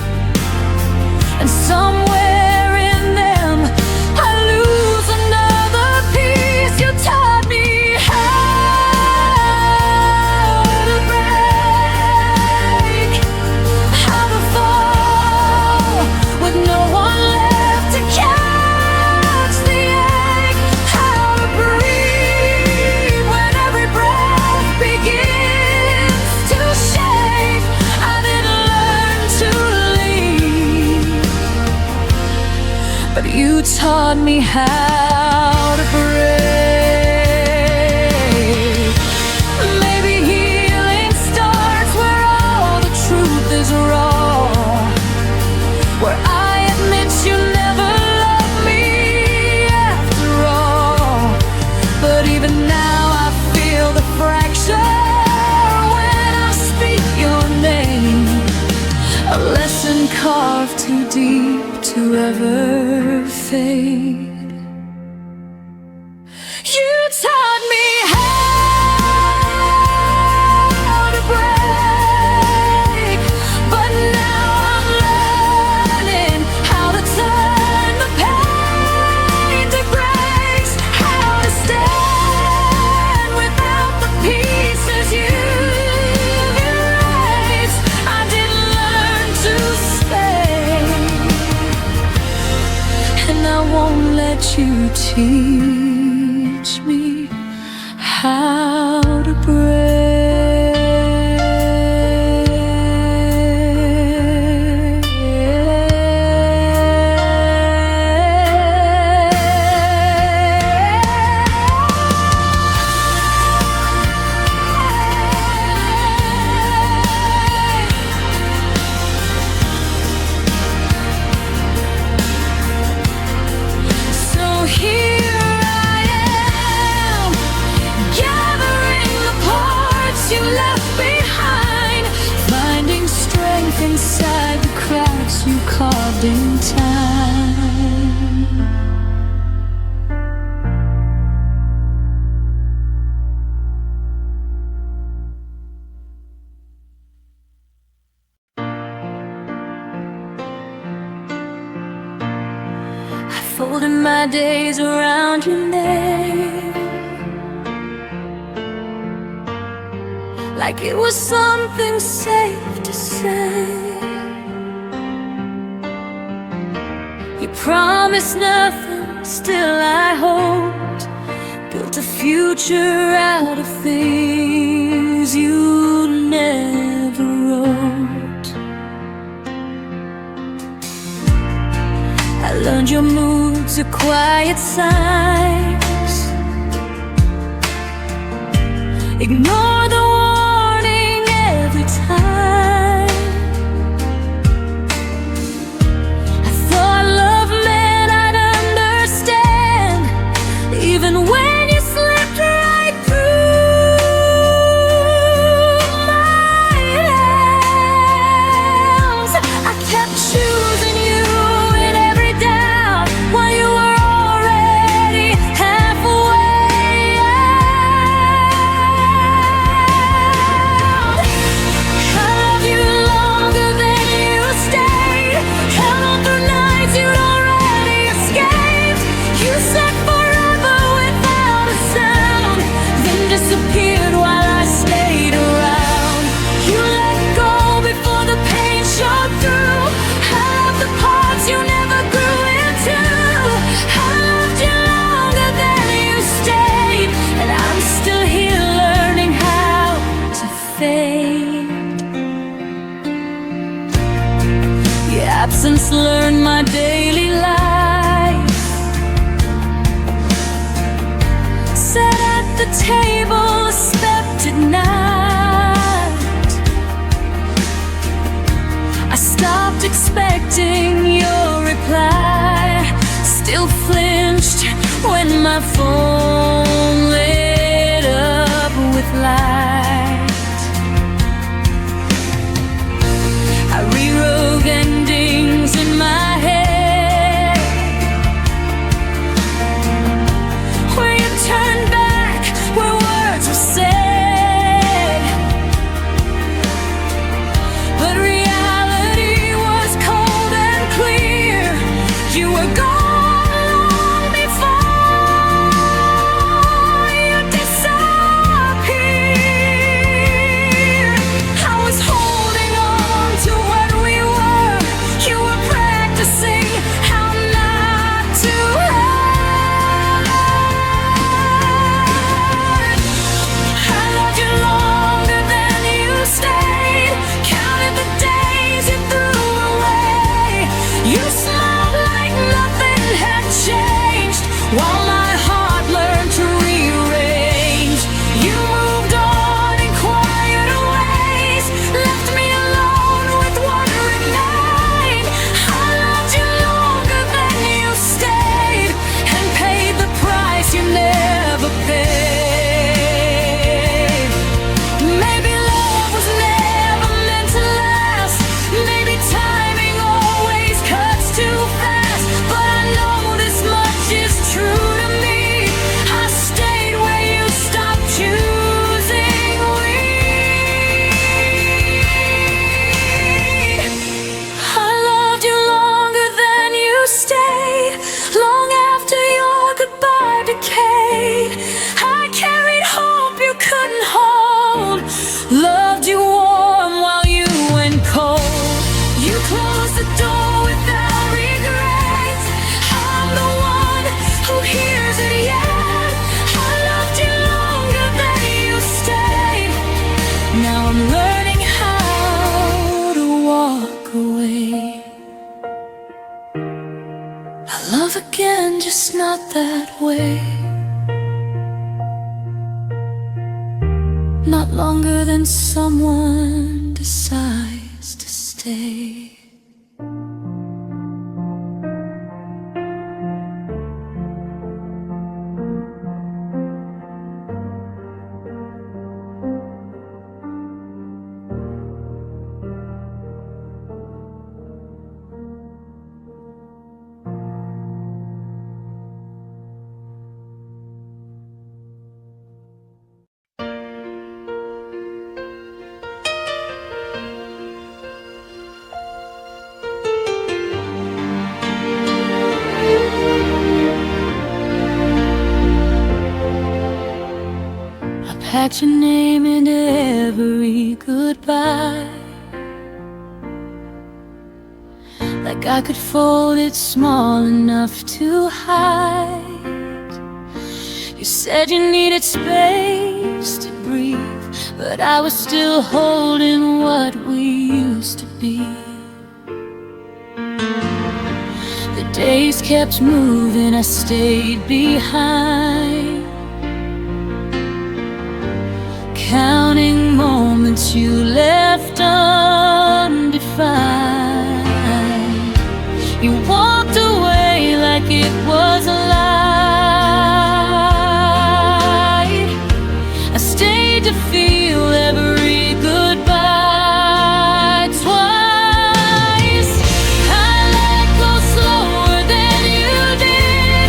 A: and somewhere in them I lose another piece. You taught me how to break, how to fall with no one left to catch the ache, how to breathe when every breath begins to shake. I didn't learn to leave, but you taught me how to break. Maybe healing starts where all the truth is raw, where I admit you never loved me after all. But even now I feel the fracture when I speak your name, a lesson carved too deep to ever fade. You taught me how to break, but now I'm learning how to turn the pain to grace, how to stand without the pieces you erased. I didn't learn to stay, and I won't let you teach me how to So here I am, gathering the parts you left behind, finding strength inside the cracks you carved in time. I folded my days around your name, like it was something safe to say. You promised nothing, still I hoped. Built a future out of things you never wrote. I learned your moods are quiet signs. Ignore the warning every time. I thought love meant I'd understand, even when you slipped right through my hands. I kept choosing you in every doubt while you were already halfway out. I loved you longer than you stayed. Held on through nights you'd already escaped. You said forever without a sound, then disappeared while I stayed around. You let go before the pain showed through. I loved the parts you never grew into. I loved you longer than you stayed, and I'm still here learning how to fade. Your absence learned my daily life. Sat at the table, slept at night. I stopped expecting your reply. Still flinched when my phone lit up with light. I rewrote endings in my head, where you turned back, where words were said. But reality was cold and clear. You were gone long before you disappeared. I was holding on to what we were. You were practicing how not to hurt. I loved you longer than you stayed. Counted the days you threw away. You smiled like nothing had changed, while my heart learned to rearrange. You moved on in quieter ways, left me alone with what remained. I loved you longer than you stayed, and paid the price you never paid. Maybe love was never meant to last. Maybe timing always cuts too fast. But I know this much is true to me. I stayed where you stopped choosing me. I loved you longer than you stayed, long after your goodbye decayed. I carried hope you couldn't hold, loved you warm while you went cold. You closed the door without regret. I'm the one who hears it yet. I loved you longer than you stayed. Now I'm learning how to walk away. I love again, just not that way. Not longer than someone decides to stay. packed your name into every goodbye, like I could fold it small enough to hide. You said you needed space to breathe, but I was still holding what we used to be. The days kept moving, I stayed behind, counting moments you left undefined. You walked away like it was a lie. I stayed to feel every goodbye twice. I let go slower than you did.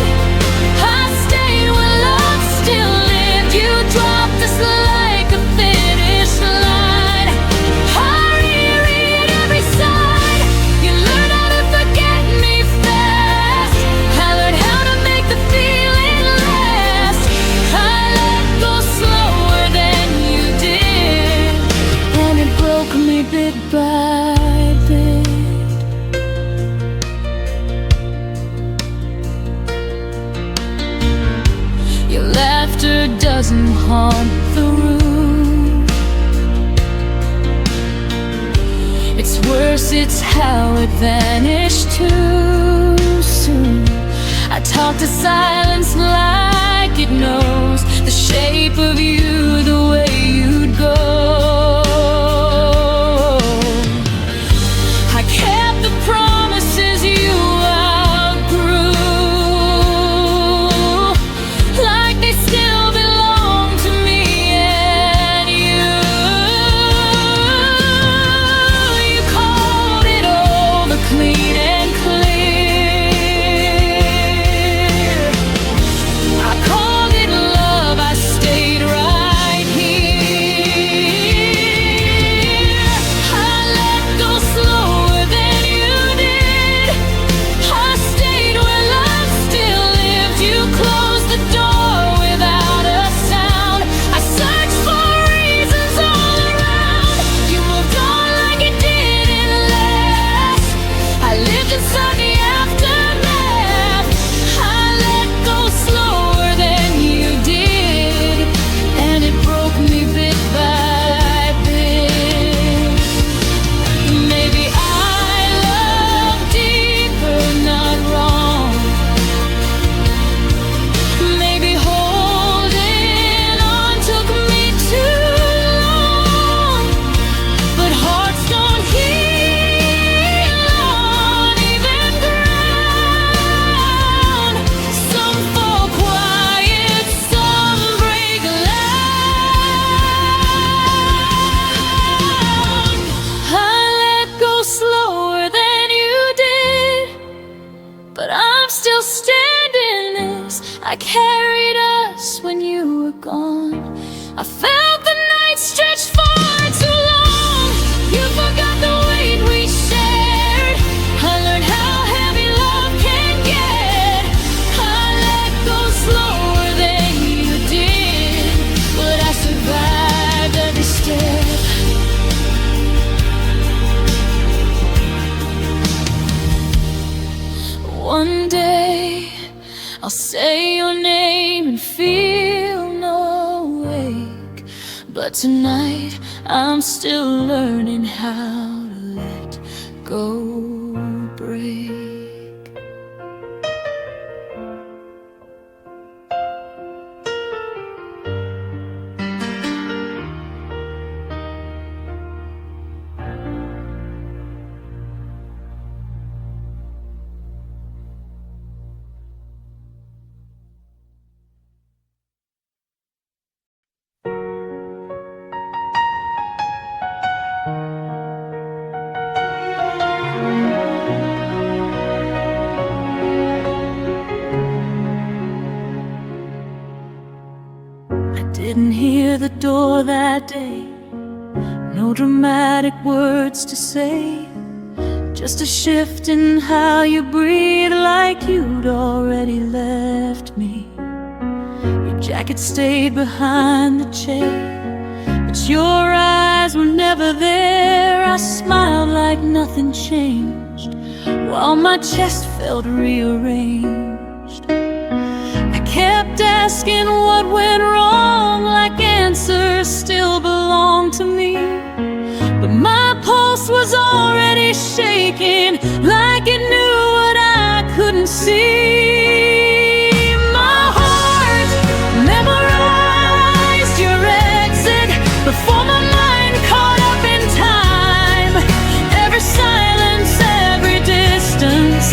A: I stayed when love still lived. You dropped us like a finish line. I reread every side. You learned how to forget me fast. I learned how to make the feeling last. I let go slower than you did, and it broke me bit by bit. Your laughter doesn't haunt the room. It's worse, it's how it vanished too soon. I talk to silence like it knows the shape of you, the way you'd go. I kept the promises you outgrew, like they still belong to me and you. You called it over clean and clear. I called it love, I stayed right here. I let go slower than you did. I stayed where love still lived. You closed the door without a sound. I searched for reasons all around. You moved on like it didn't last. I lived inside the aftermath. I let go slower than you did, and it broke me bit by bit. Maybe I love deeper, not wrong. Maybe holding on took me too long, but hearts don't heal on even ground. Some fall quiet, some break loud. I let go slower than you did, but I'm still standing this. I carried us when you were gone. I felt the night stretch far too long. You forgot the weight we shared. I learned how heavy love can get. I let go slower than you did, but I survived every step. One day I'll say your name and feel no ache, but tonight I'm still learning how to let go break. Didn't hear the door that day, no dramatic words to say, just a shift in how you breathe, like you'd already left me. You jacket stayed behind the chair, but your eyes were never there. I smiled like nothing changed, while my chest felt rearranged. I kept asking what went wrong, like answers still belonged to me. But my pulse was already shaking, like it knew what I couldn't see. My heart memorized your exit before my mind caught up in time. Every silence, every distance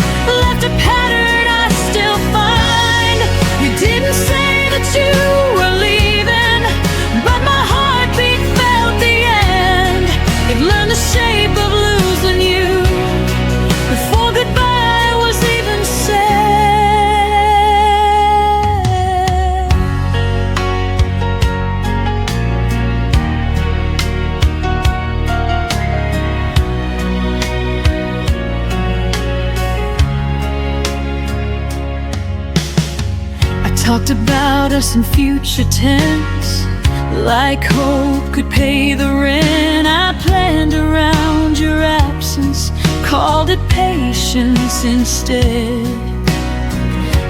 A: left a pattern I still find. You didn't say that you were leaving, but my heartbeat felt the end. It learned the shape of losing you before goodbye was even said. I talked about us in future tense, like hope could pay the rent. I planned around your absence, called it patience instead.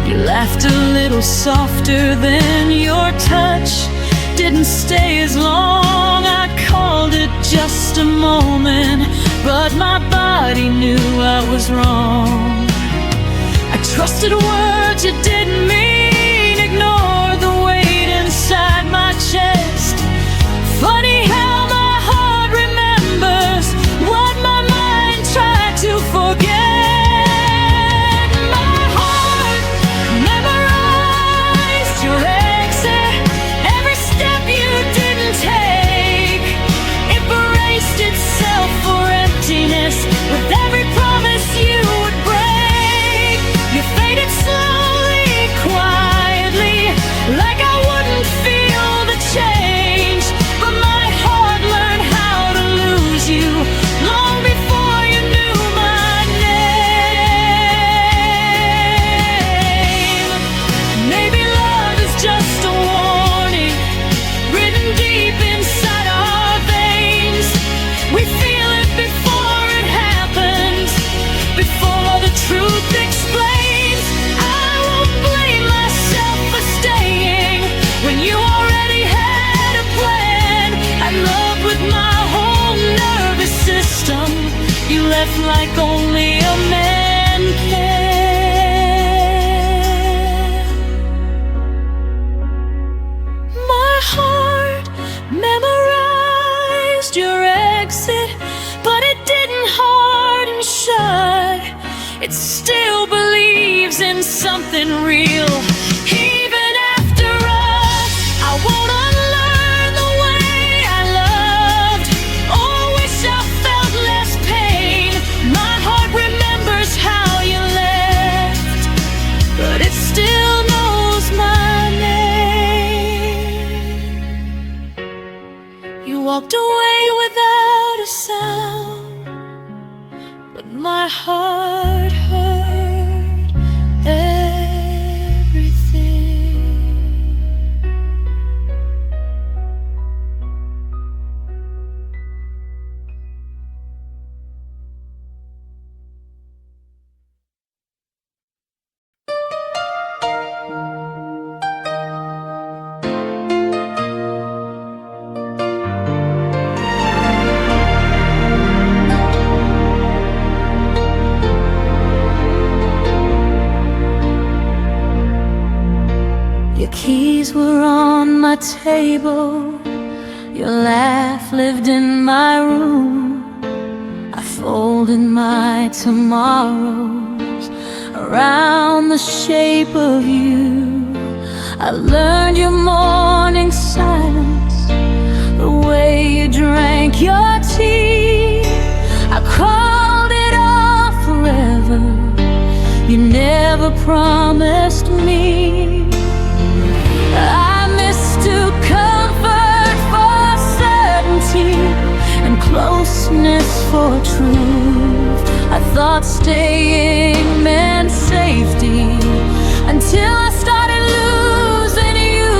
A: You laughed a little softer then, your touch didn't stay as long. I called it just a moment, but my body knew I was wrong. I trusted words you didn't mean, ignored the weight inside my chest. Funny how my heart remembers what my mind tried to forget. My heart memorized your exit, every step you didn't take. It braced itself for emptiness with every promise you would break. You faded slowly, quietly, like I wouldn't feel the change. But my heart learned how to lose you long before you knew my name. Maybe love is just a warning written deep inside our veins. We feel it before it happens, before the truth explains. I won't blame myself for staying when you already had a plan. I loved with my whole nervous system. You left like only a man can. My heart memorized your exit, but it didn't harden shut. It still believes in something real. Even after us, I won't unlearn the way I loved, or wish I felt less pain. My heart remembers how you left, but it still knows my name. You walked away without a sound, but my heart heard everything. Your keys were on my table, your laugh lived in my room. I folded my tomorrows around the shape of you. I learned your morning silence, the way you drank your tea. I called it off forever. You never promised me. I mistook comfort for certainty and closeness for truth. I thought staying meant safety until I started losing you.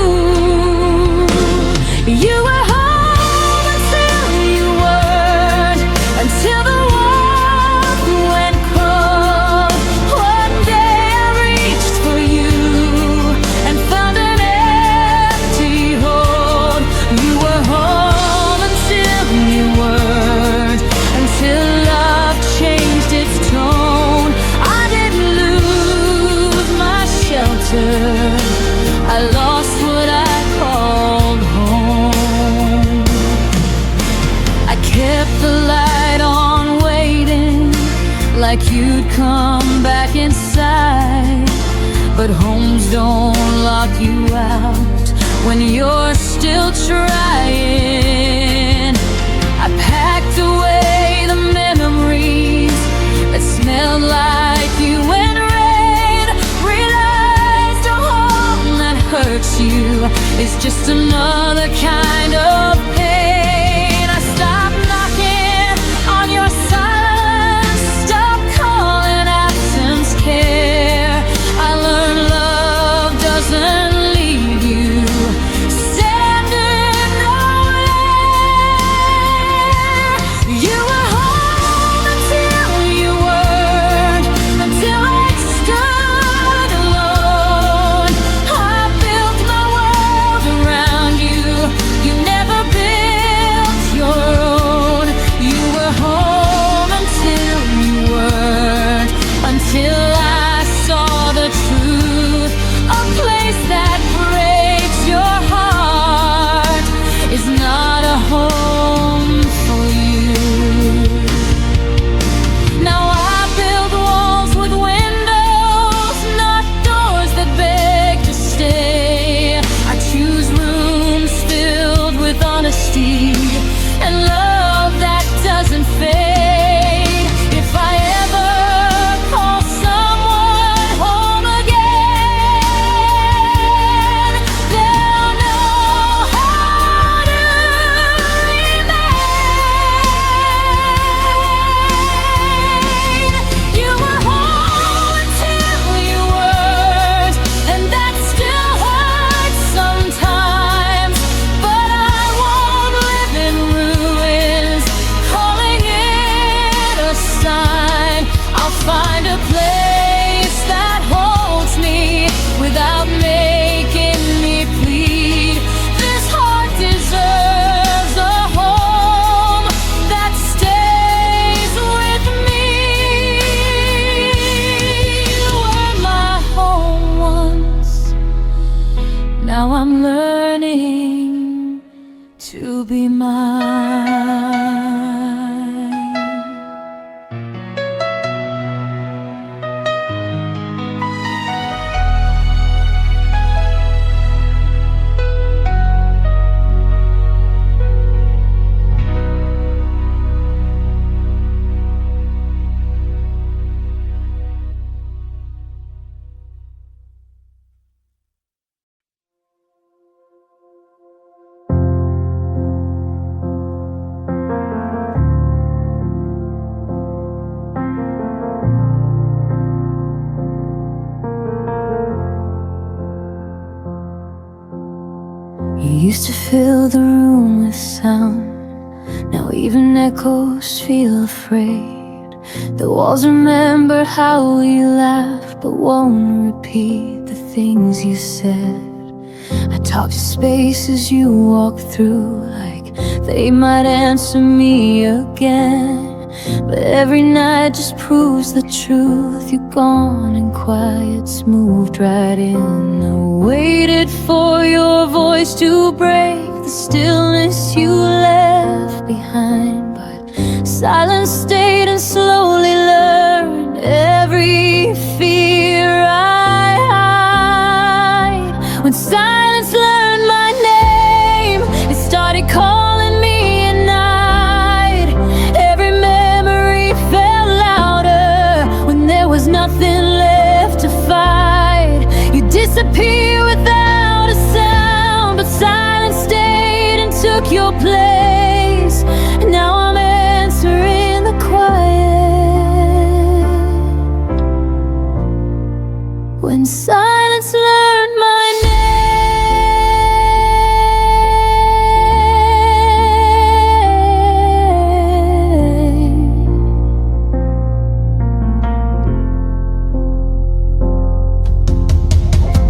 A: when you're still trying. I packed away the memories that smelled like you and rain. Realized a home that hurts you is just another kind of pain. I stopped knocking on your silence, stopped calling absence care. I learned love doesn't leave you standing nowhere. You were home until you weren't, until I stood alone. I built my world around you. You never built your own. You were home until you weren't, until I saw the truth. A place that breaks your heart is not a home for you. Now I build walls with windows, not doors that beg to stay. I choose rooms filled with honesty and love that doesn't fade. If I ever call someone home again, they'll know how to remain. You were home until you weren't, and that still hurts sometimes. But I won't live in ruins, calling it a sign. I'll find a place that holds me without making me plead. This heart deserves a home that stays with me. You were my home once. Now I'm learning to be mine. You used to fill the room with sound. Now even echoes feel afraid. The walls remember how we laughed, but won't repeat the things you said. I talk to spaces you walk through like they might answer me again. But every night just proves the truth. You're gone and quiet's moved right in. I waited for your voice to break the stillness you left behind, but silence stayed and slowly learned every fear I hide. When silence learned my name, it started calling me at night. Every memory felt louder when there was nothing left to fight. You disappear without a sound, but silence stayed and took your place. And now I'm answering the quiet. When silence learned my name.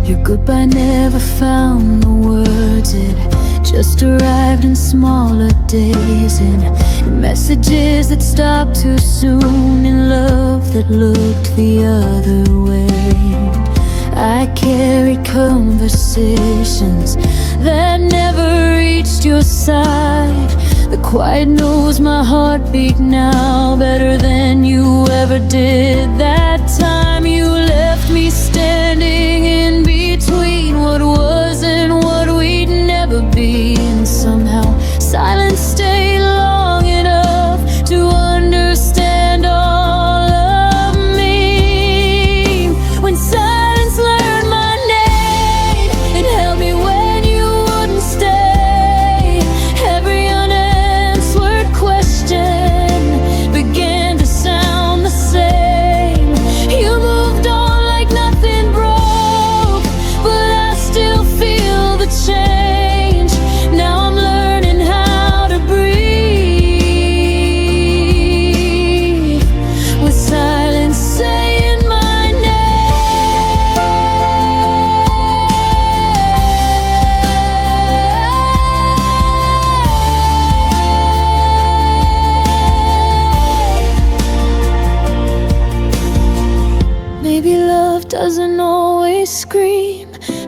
A: Your goodbye never found the words. It just arrived in smaller days, in messages that stopped too soon, in love that looked the other way. I carried conversations that never reached your side. The quiet knows my heartbeat now better than you ever did that time. You left me standing in between what was and what we'd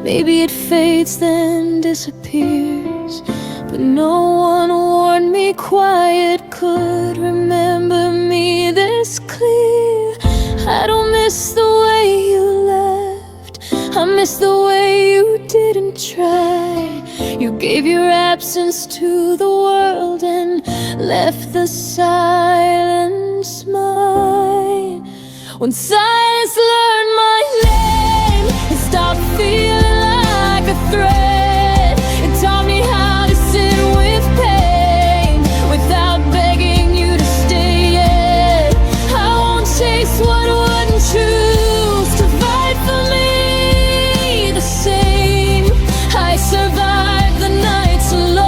A: Maybe it fades then disappears, but no one warned me quiet could remember me this clear. I don't miss the way you left, I miss the way you didn't try. You gave your absence to the world and left the silence mine. When silence learned my name, it stopped feeling like a threat. It taught me how to sit with pain without begging you to stay yet. I won't chase what wouldn't choose to fight for me the same. I survived the nights alone.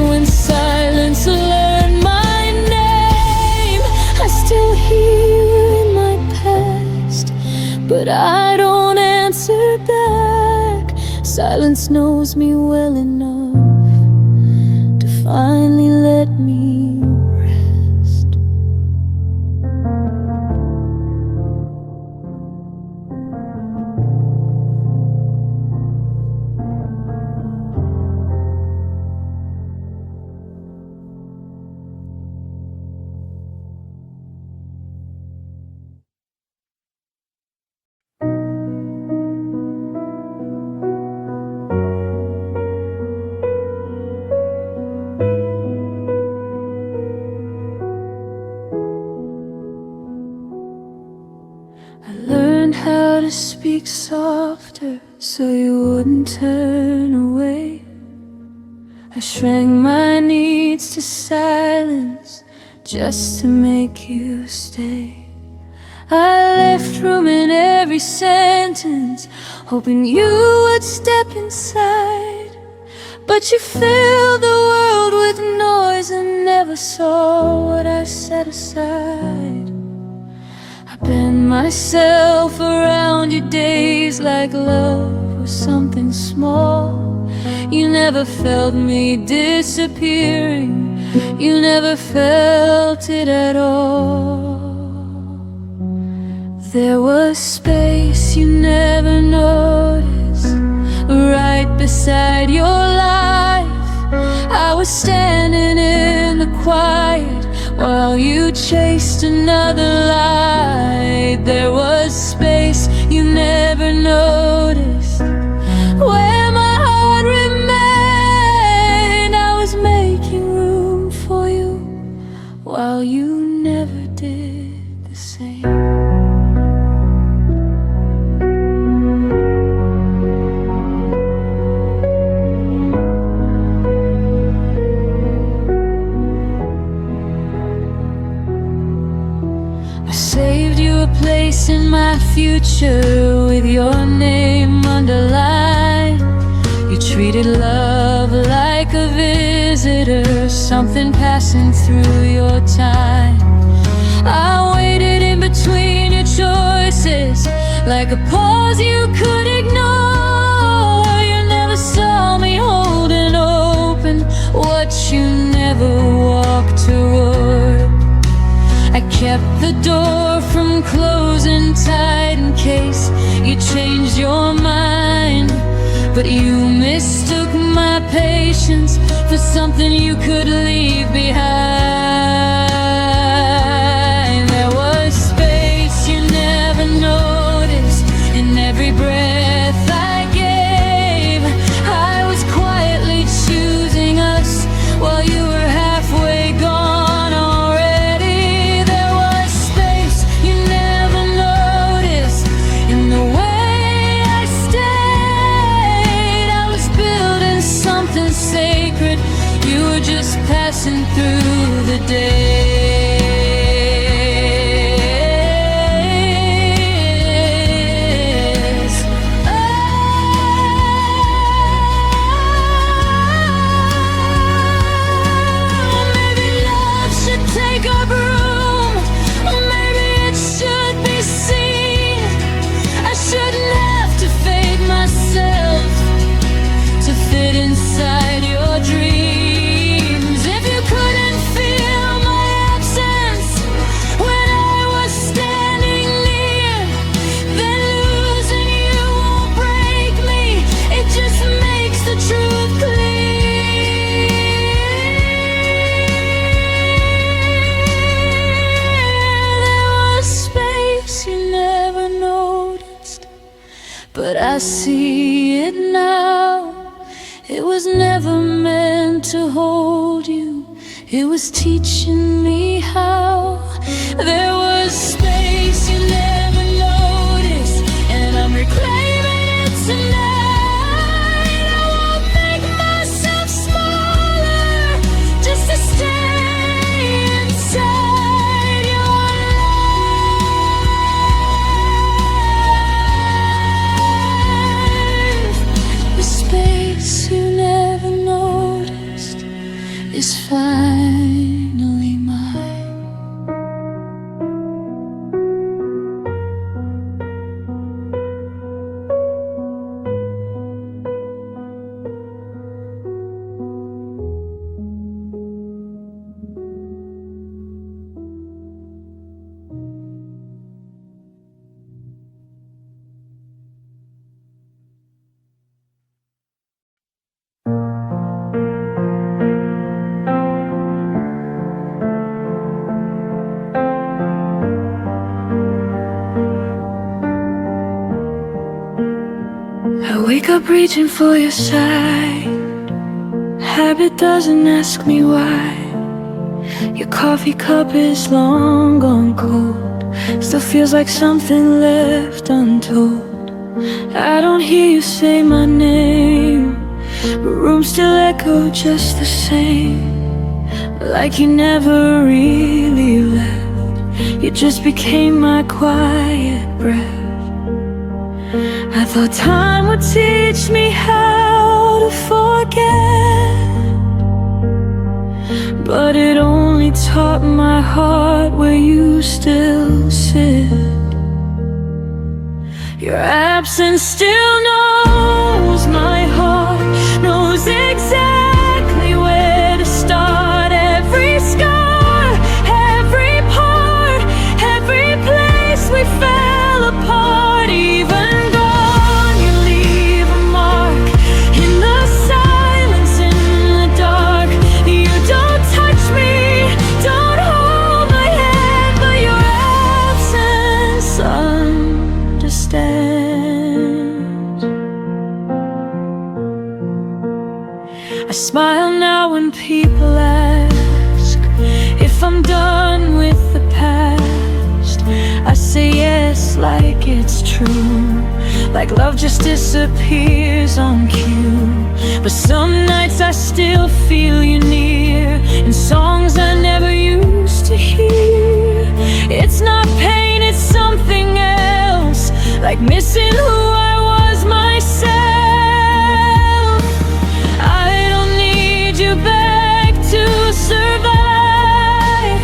A: When silence learned my name, I still hear in my past, but I don't answer back. Silence knows me well enough to finally let me rest. I learned how to speak softer so you wouldn't turn away. I shrank my needs to silence just to make you stay. I left room in every sentence, hoping you would step inside, but you filled the world with noise and never saw what I set aside. I bend myself around your days like love was something small. You never felt me disappearing, you never felt it at all. There was space you never noticed, right beside your life. I was standing in the quiet while you chased another light. There was space you never noticed, where my heart remained. I was making room for you while you never did the same. Saved you a place in my future with your name underlined. You treated love like a visitor, something passing through your time. I waited in between your choices like a pause you could ignore. You never saw me holding open what you never walked toward. I kept the door from closing tight in case you changed your mind, but you mistook my patience for something you could leave behind. There was space you never noticed in every breath I gave. I was quietly choosing us while you were halfway gone. Just passing through the days. Oh, but I see it now. It was never meant to hold you, it was teaching me how. There was space you never noticed, and I'm reclaiming it tonight. I won't make myself smaller just to stay inside your life. The space you never noticed is finally mine. I wake up reaching for your side. Habit doesn't ask me why. Your coffee cup is long gone cold, still feels like something left untold. I don't hear you say my name, but rooms still echo just the same, like you never really left. You just became my quiet breath. I thought time would teach me how to forget, but it only taught my heart where you still sit. Your absence still knows my heart, knows exactly where to start. Every scar, every part, every place we fell apart. Even gone, you leave a mark in the silence, in the dark. You don't touch me, don't hold my hand, but your absence understands. I smile now when people ask if I'm done with the past. I say yes like it's true, like love just disappears on cue. But some nights I still feel you near, in songs I never used to hear. It's not pain, it's something else, like missing who I was myself. I don't need you back to survive,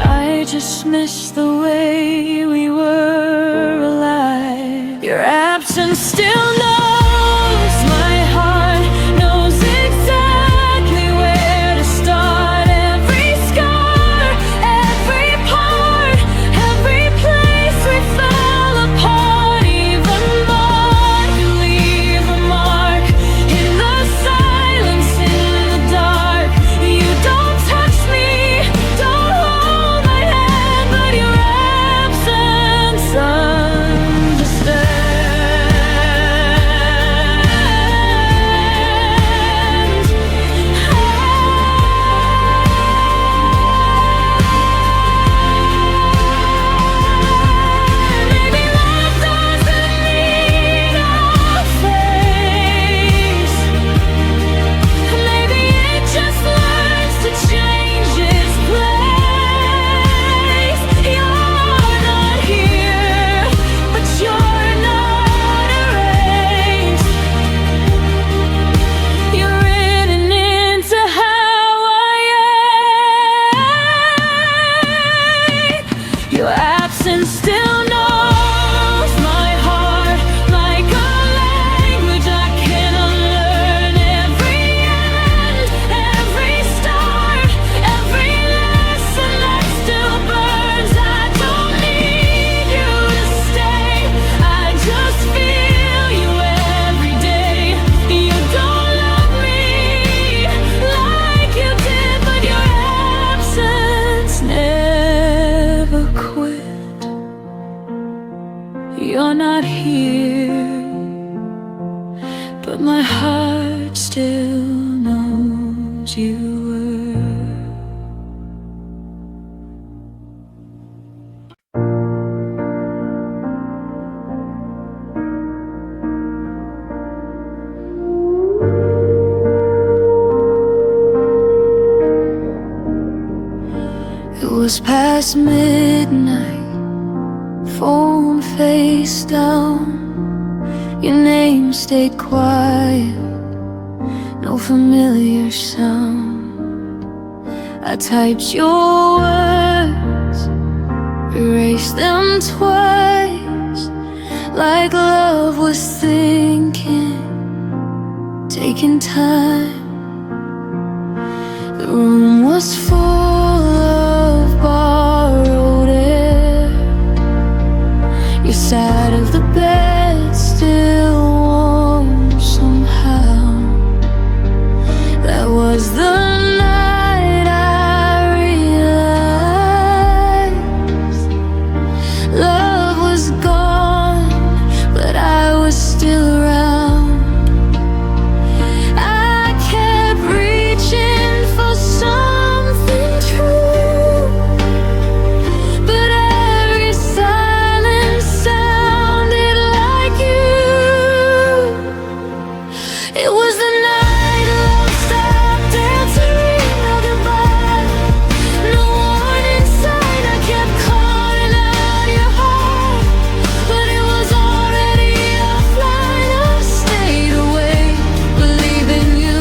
A: I just miss the way we were alive. Your absence still knows my heart, knows exactly where to start. Every scar, every part, every place we fell apart. Even more, you leave a mark in the silence, in the dark. You don't touch me, don't hold my hand, but your absence understands. not here, but my heart still knows you were. It was past midnight, phone face down. Your name stayed quiet, no familiar sound. I typed your words, erased them twice, like love was thinking, taking time. The room was full of borrowed air. Your side of the bed still warm somehow. That was the night I realized love was gone, but I was still around. I kept reaching for something true, but every silence sounded like you. It was the night love stopped answering our goodbye. No warning sign, I kept calling out your heart, but it was already offline. I stayed awake, believing you,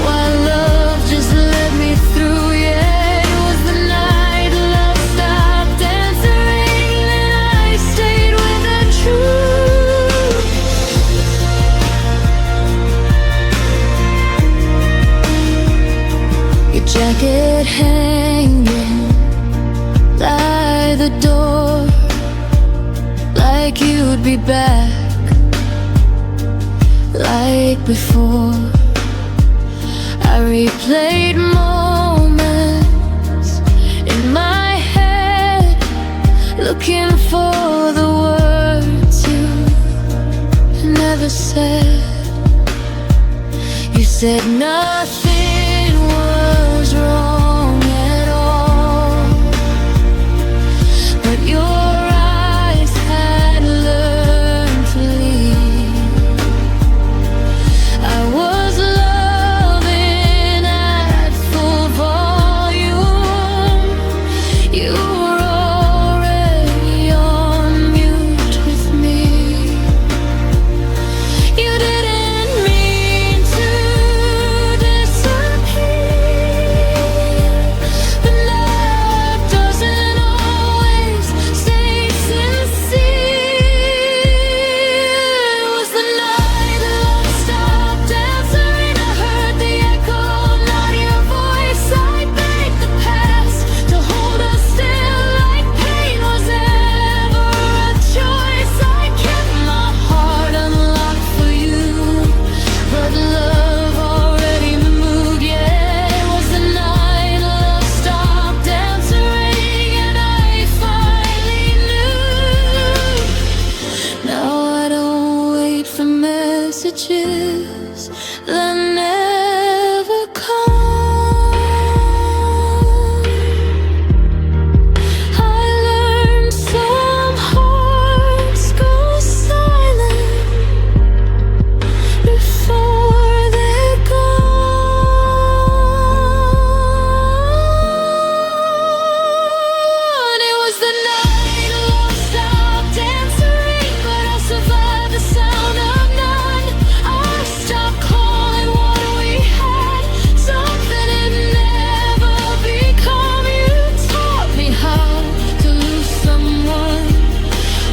A: while love just let me through. Yeah, it was the night love stopped answering, and I stayed with the truth. Your jacket hanging by the door, like you'd be back, like before. I replayed moments in my head, looking for the words you never said. You said nothing was wrong at all, but your eyes had learned to leave. I was loving at full volume. You were already on mute with me. You didn't mean to disappear, but love doesn't always stay sincere. It was the night love stopped answering. I heard the echo, not your voice. I begged the past to hold us still, like pain was ever a choice. I kept my heart unlocked for you, but love already moved. Yeah, it was the night love stopped answering, and I finally knew. Now I don't wait for messages that never come. I learned some hearts go silent before they're gone. It was the night love stopped answering, but I survived the sound of none. I stopped calling what we had, something it never become. You taught me how to lose someone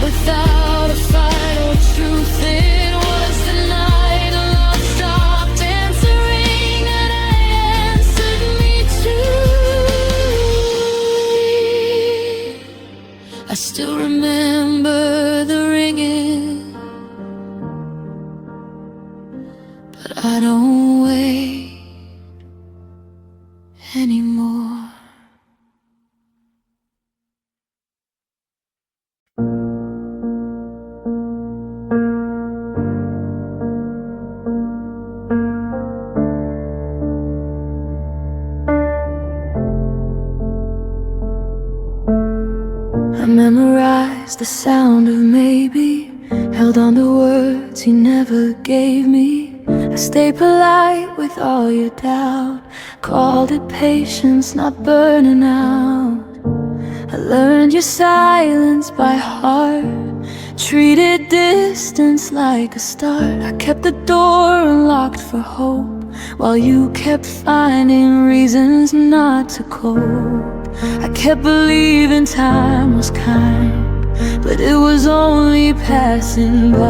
A: without a fight or truth. It was the night love stopped answering, and I answered me too. I still remember the ringing, but I don't wait anymore. lost the sound of maybe. Held on to words he never gave me. I stayed polite with all your doubt. Called it patience, not burning out. I learned your silence by heart. Treated distance like a start. I kept the door unlocked for hope, while you kept finding reasons not to cope. I kept believing time was kind, but it was only passing by.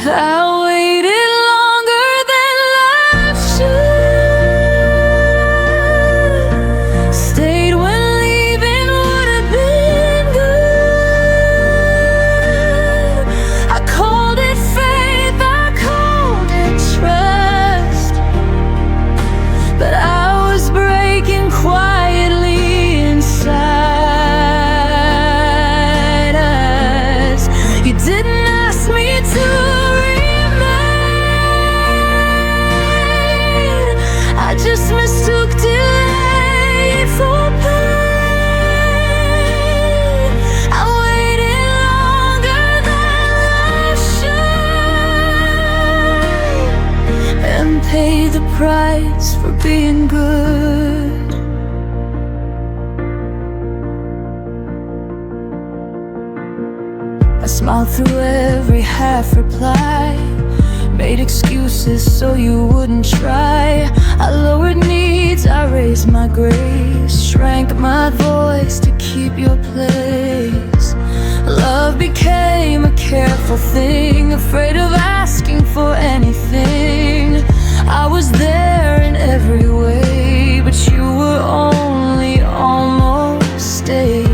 A: I waited longer than life should. Stayed when leaving would have been good. I called it faith, I called it trust, but I was breaking quietly inside us. You didn't ask me to remain, I just mistook delay for pain. I waited longer than life should, and paid the price for being good. I smiled through every half reply, made excuses so you wouldn't try. I lowered needs, I raised my grace, shrank my voice to keep your place. Love became a careful thing, afraid of asking for anything. I was there in every way, but you were only almost staying.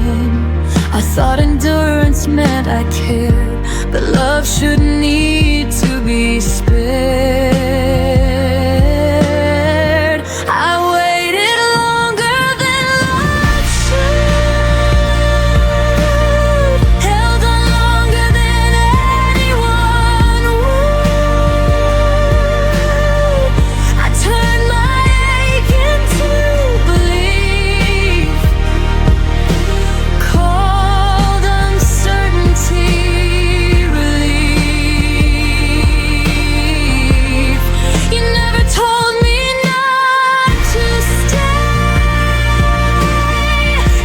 A: I thought endurance meant I cared, but love shouldn't need to be spared. I waited longer than life should, held on longer than anyone would. I turned my ache into belief, called uncertainty relief. You never told me not to stay,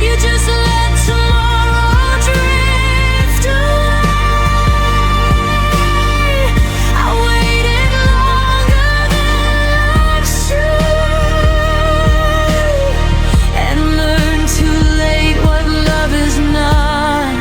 A: you just let tomorrow drift away. I waited longer than life should, and learned too late what love is not.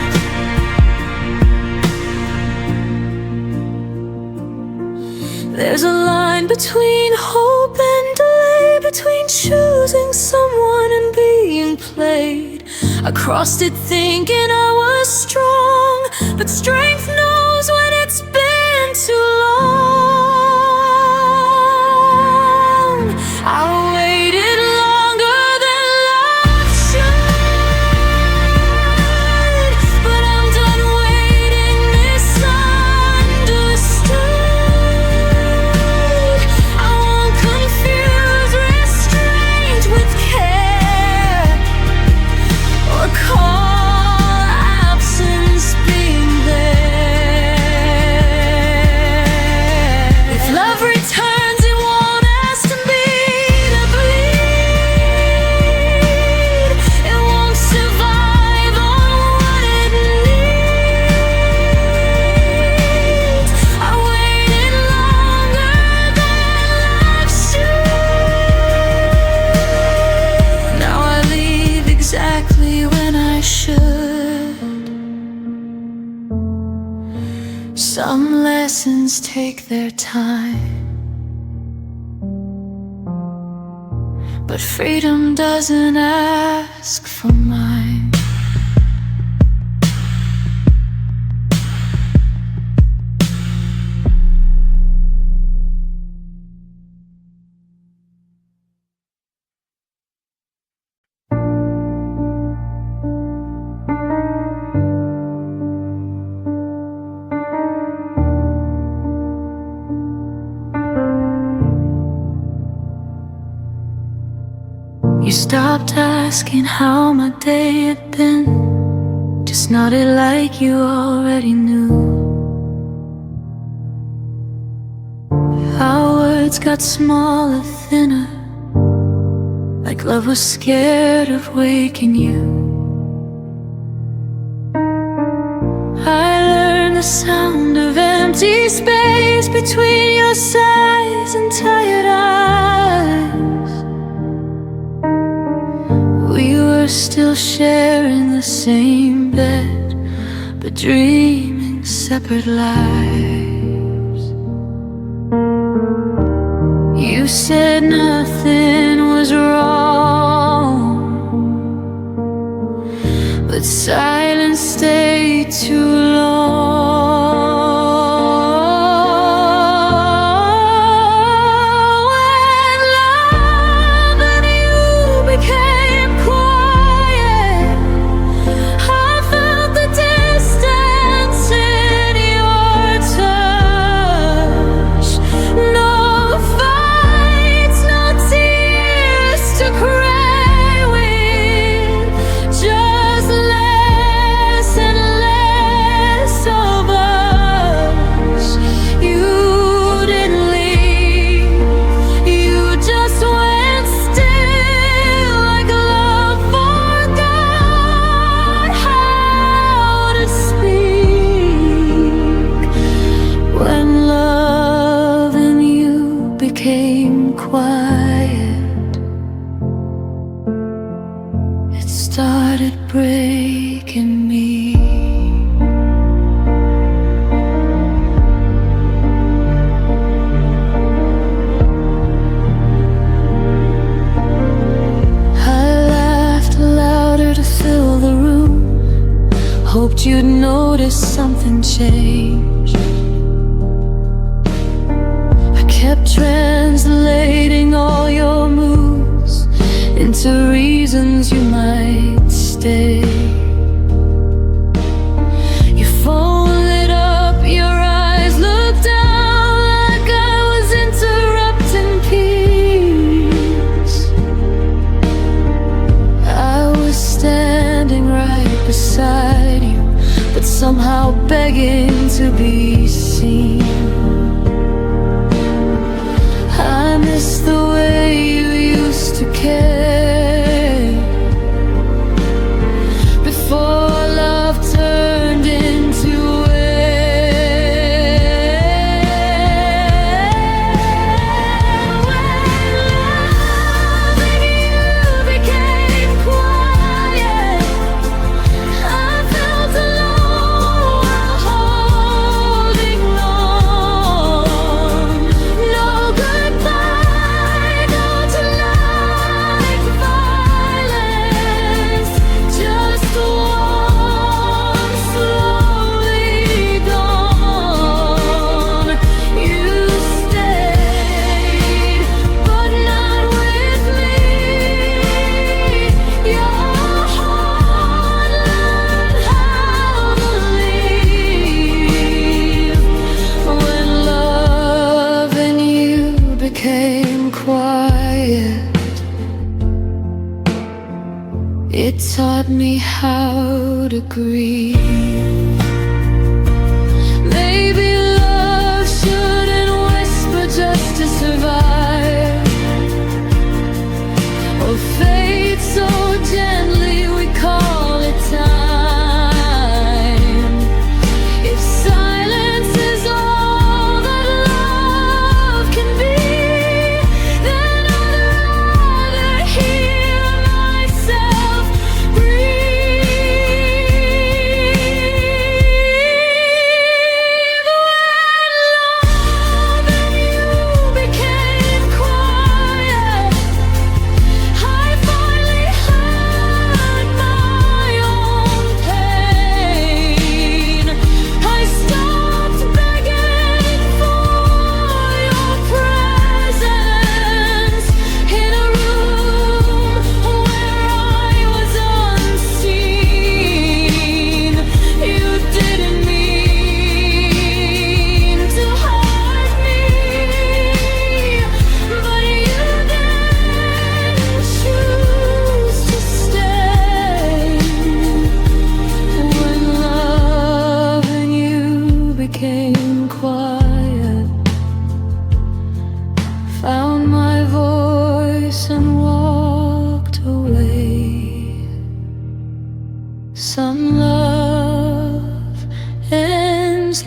A: There's a line between hope and delay, between choosing someone and being played. I crossed it thinking I was strong, but strength knows when it's been too long. I waited longer than life should, but I'm done waiting misunderstood. I won't confuse restraint with care, or call absence being there. If love returns, it won't ask me to bleed. It won't survive on what it needs. I waited longer than life should. Now I leave exactly when I should. Some lessons take their time, but freedom doesn't ask for mine. stopped asking how my day had been, just nodded like you already knew. Our words got smaller, thinner, like love was scared of waking you. I learned the sound of empty space between your sighs and tired eyes. We were still sharing the same bed, but dreaming separate lives. You said nothing was wrong, but silence stayed too long. When love and you became quiet, I felt the distance in your touch. No fights, no tears to cry with, just less and less of us. You didn't leave, you just went still, like love forgot how to speak. When love and you became quiet, it started breaking me. I laughed louder to fill the room, hoped you'd notice something changed. I kept translating all your moves into reasons you might stay. Your phone lit up, your eyes looked down like I was interrupting peace. I was standing right beside you, but somehow begging to be seen. I miss the way you used to care before love turned into became quiet. It taught me how to grieve. Maybe love shouldn't whisper just to survive, or fade so gently we call it time. If silence is all that love can be, then I'd rather hear myself breathe.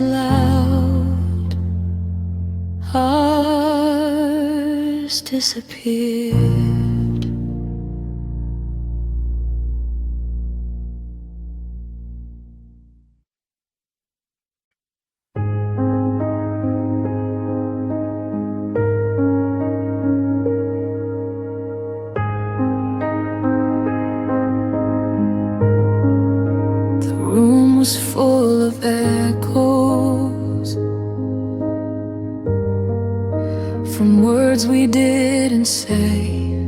A: loud, ours disappeared. Was full of echoes from words we didn't say.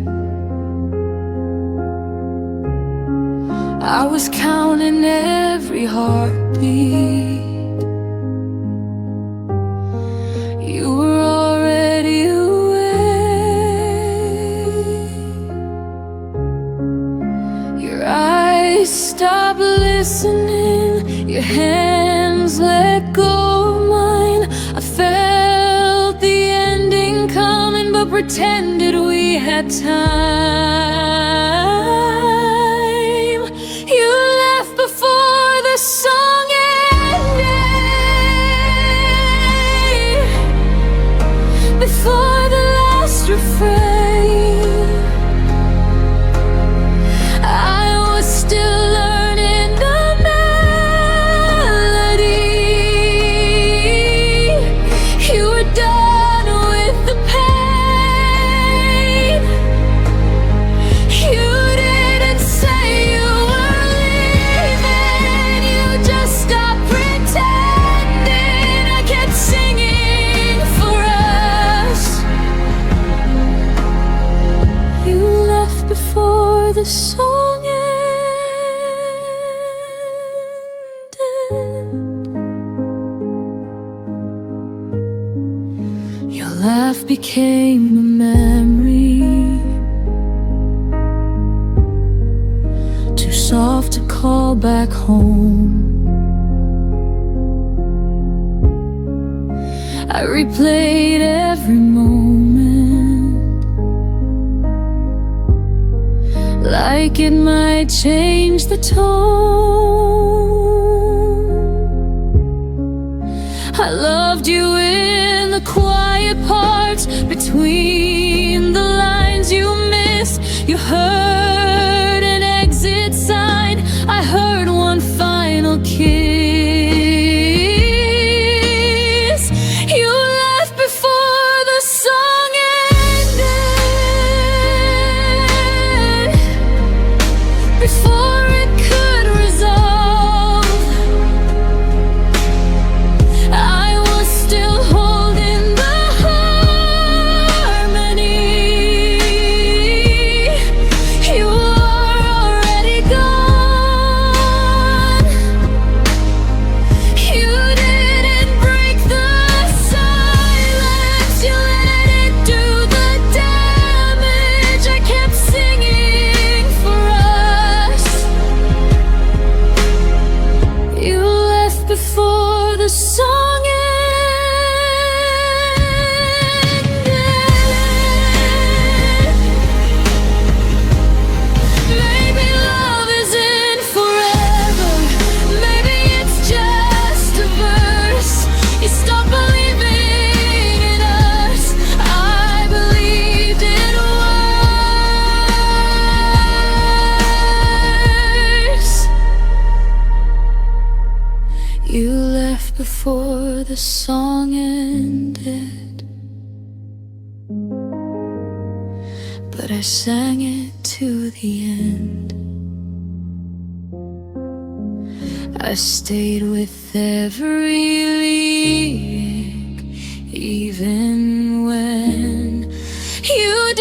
A: I was counting every heartbeat. You were already away. Your eyes stopped listening. Your hands let go of mine. I felt the ending coming, but pretended we had time. You left before the song ended, before the last refrain. I was still learning the done with the pain. You didn't say you were leaving. You just stopped pretending. I kept singing for us. You left before the song ended. Your laugh became a memory, too soft to call back home. I replayed every moment, like it might change the tone. I loved you in the quiet parts, between the lines you missed. You heard an exit sign. I heard one final kiss. You left before the song ended, before it could resolve. I was still holding the harmony. You were already gone. You didn't break the silence. You let it do the damage. I kept singing for us. You left before the song ended. Maybe love isn't forever. Maybe it's just a verse. You stopped believing in us. I believed in worse. You left before the song ended, but I sang it to the end. I stayed with every lyric, even when you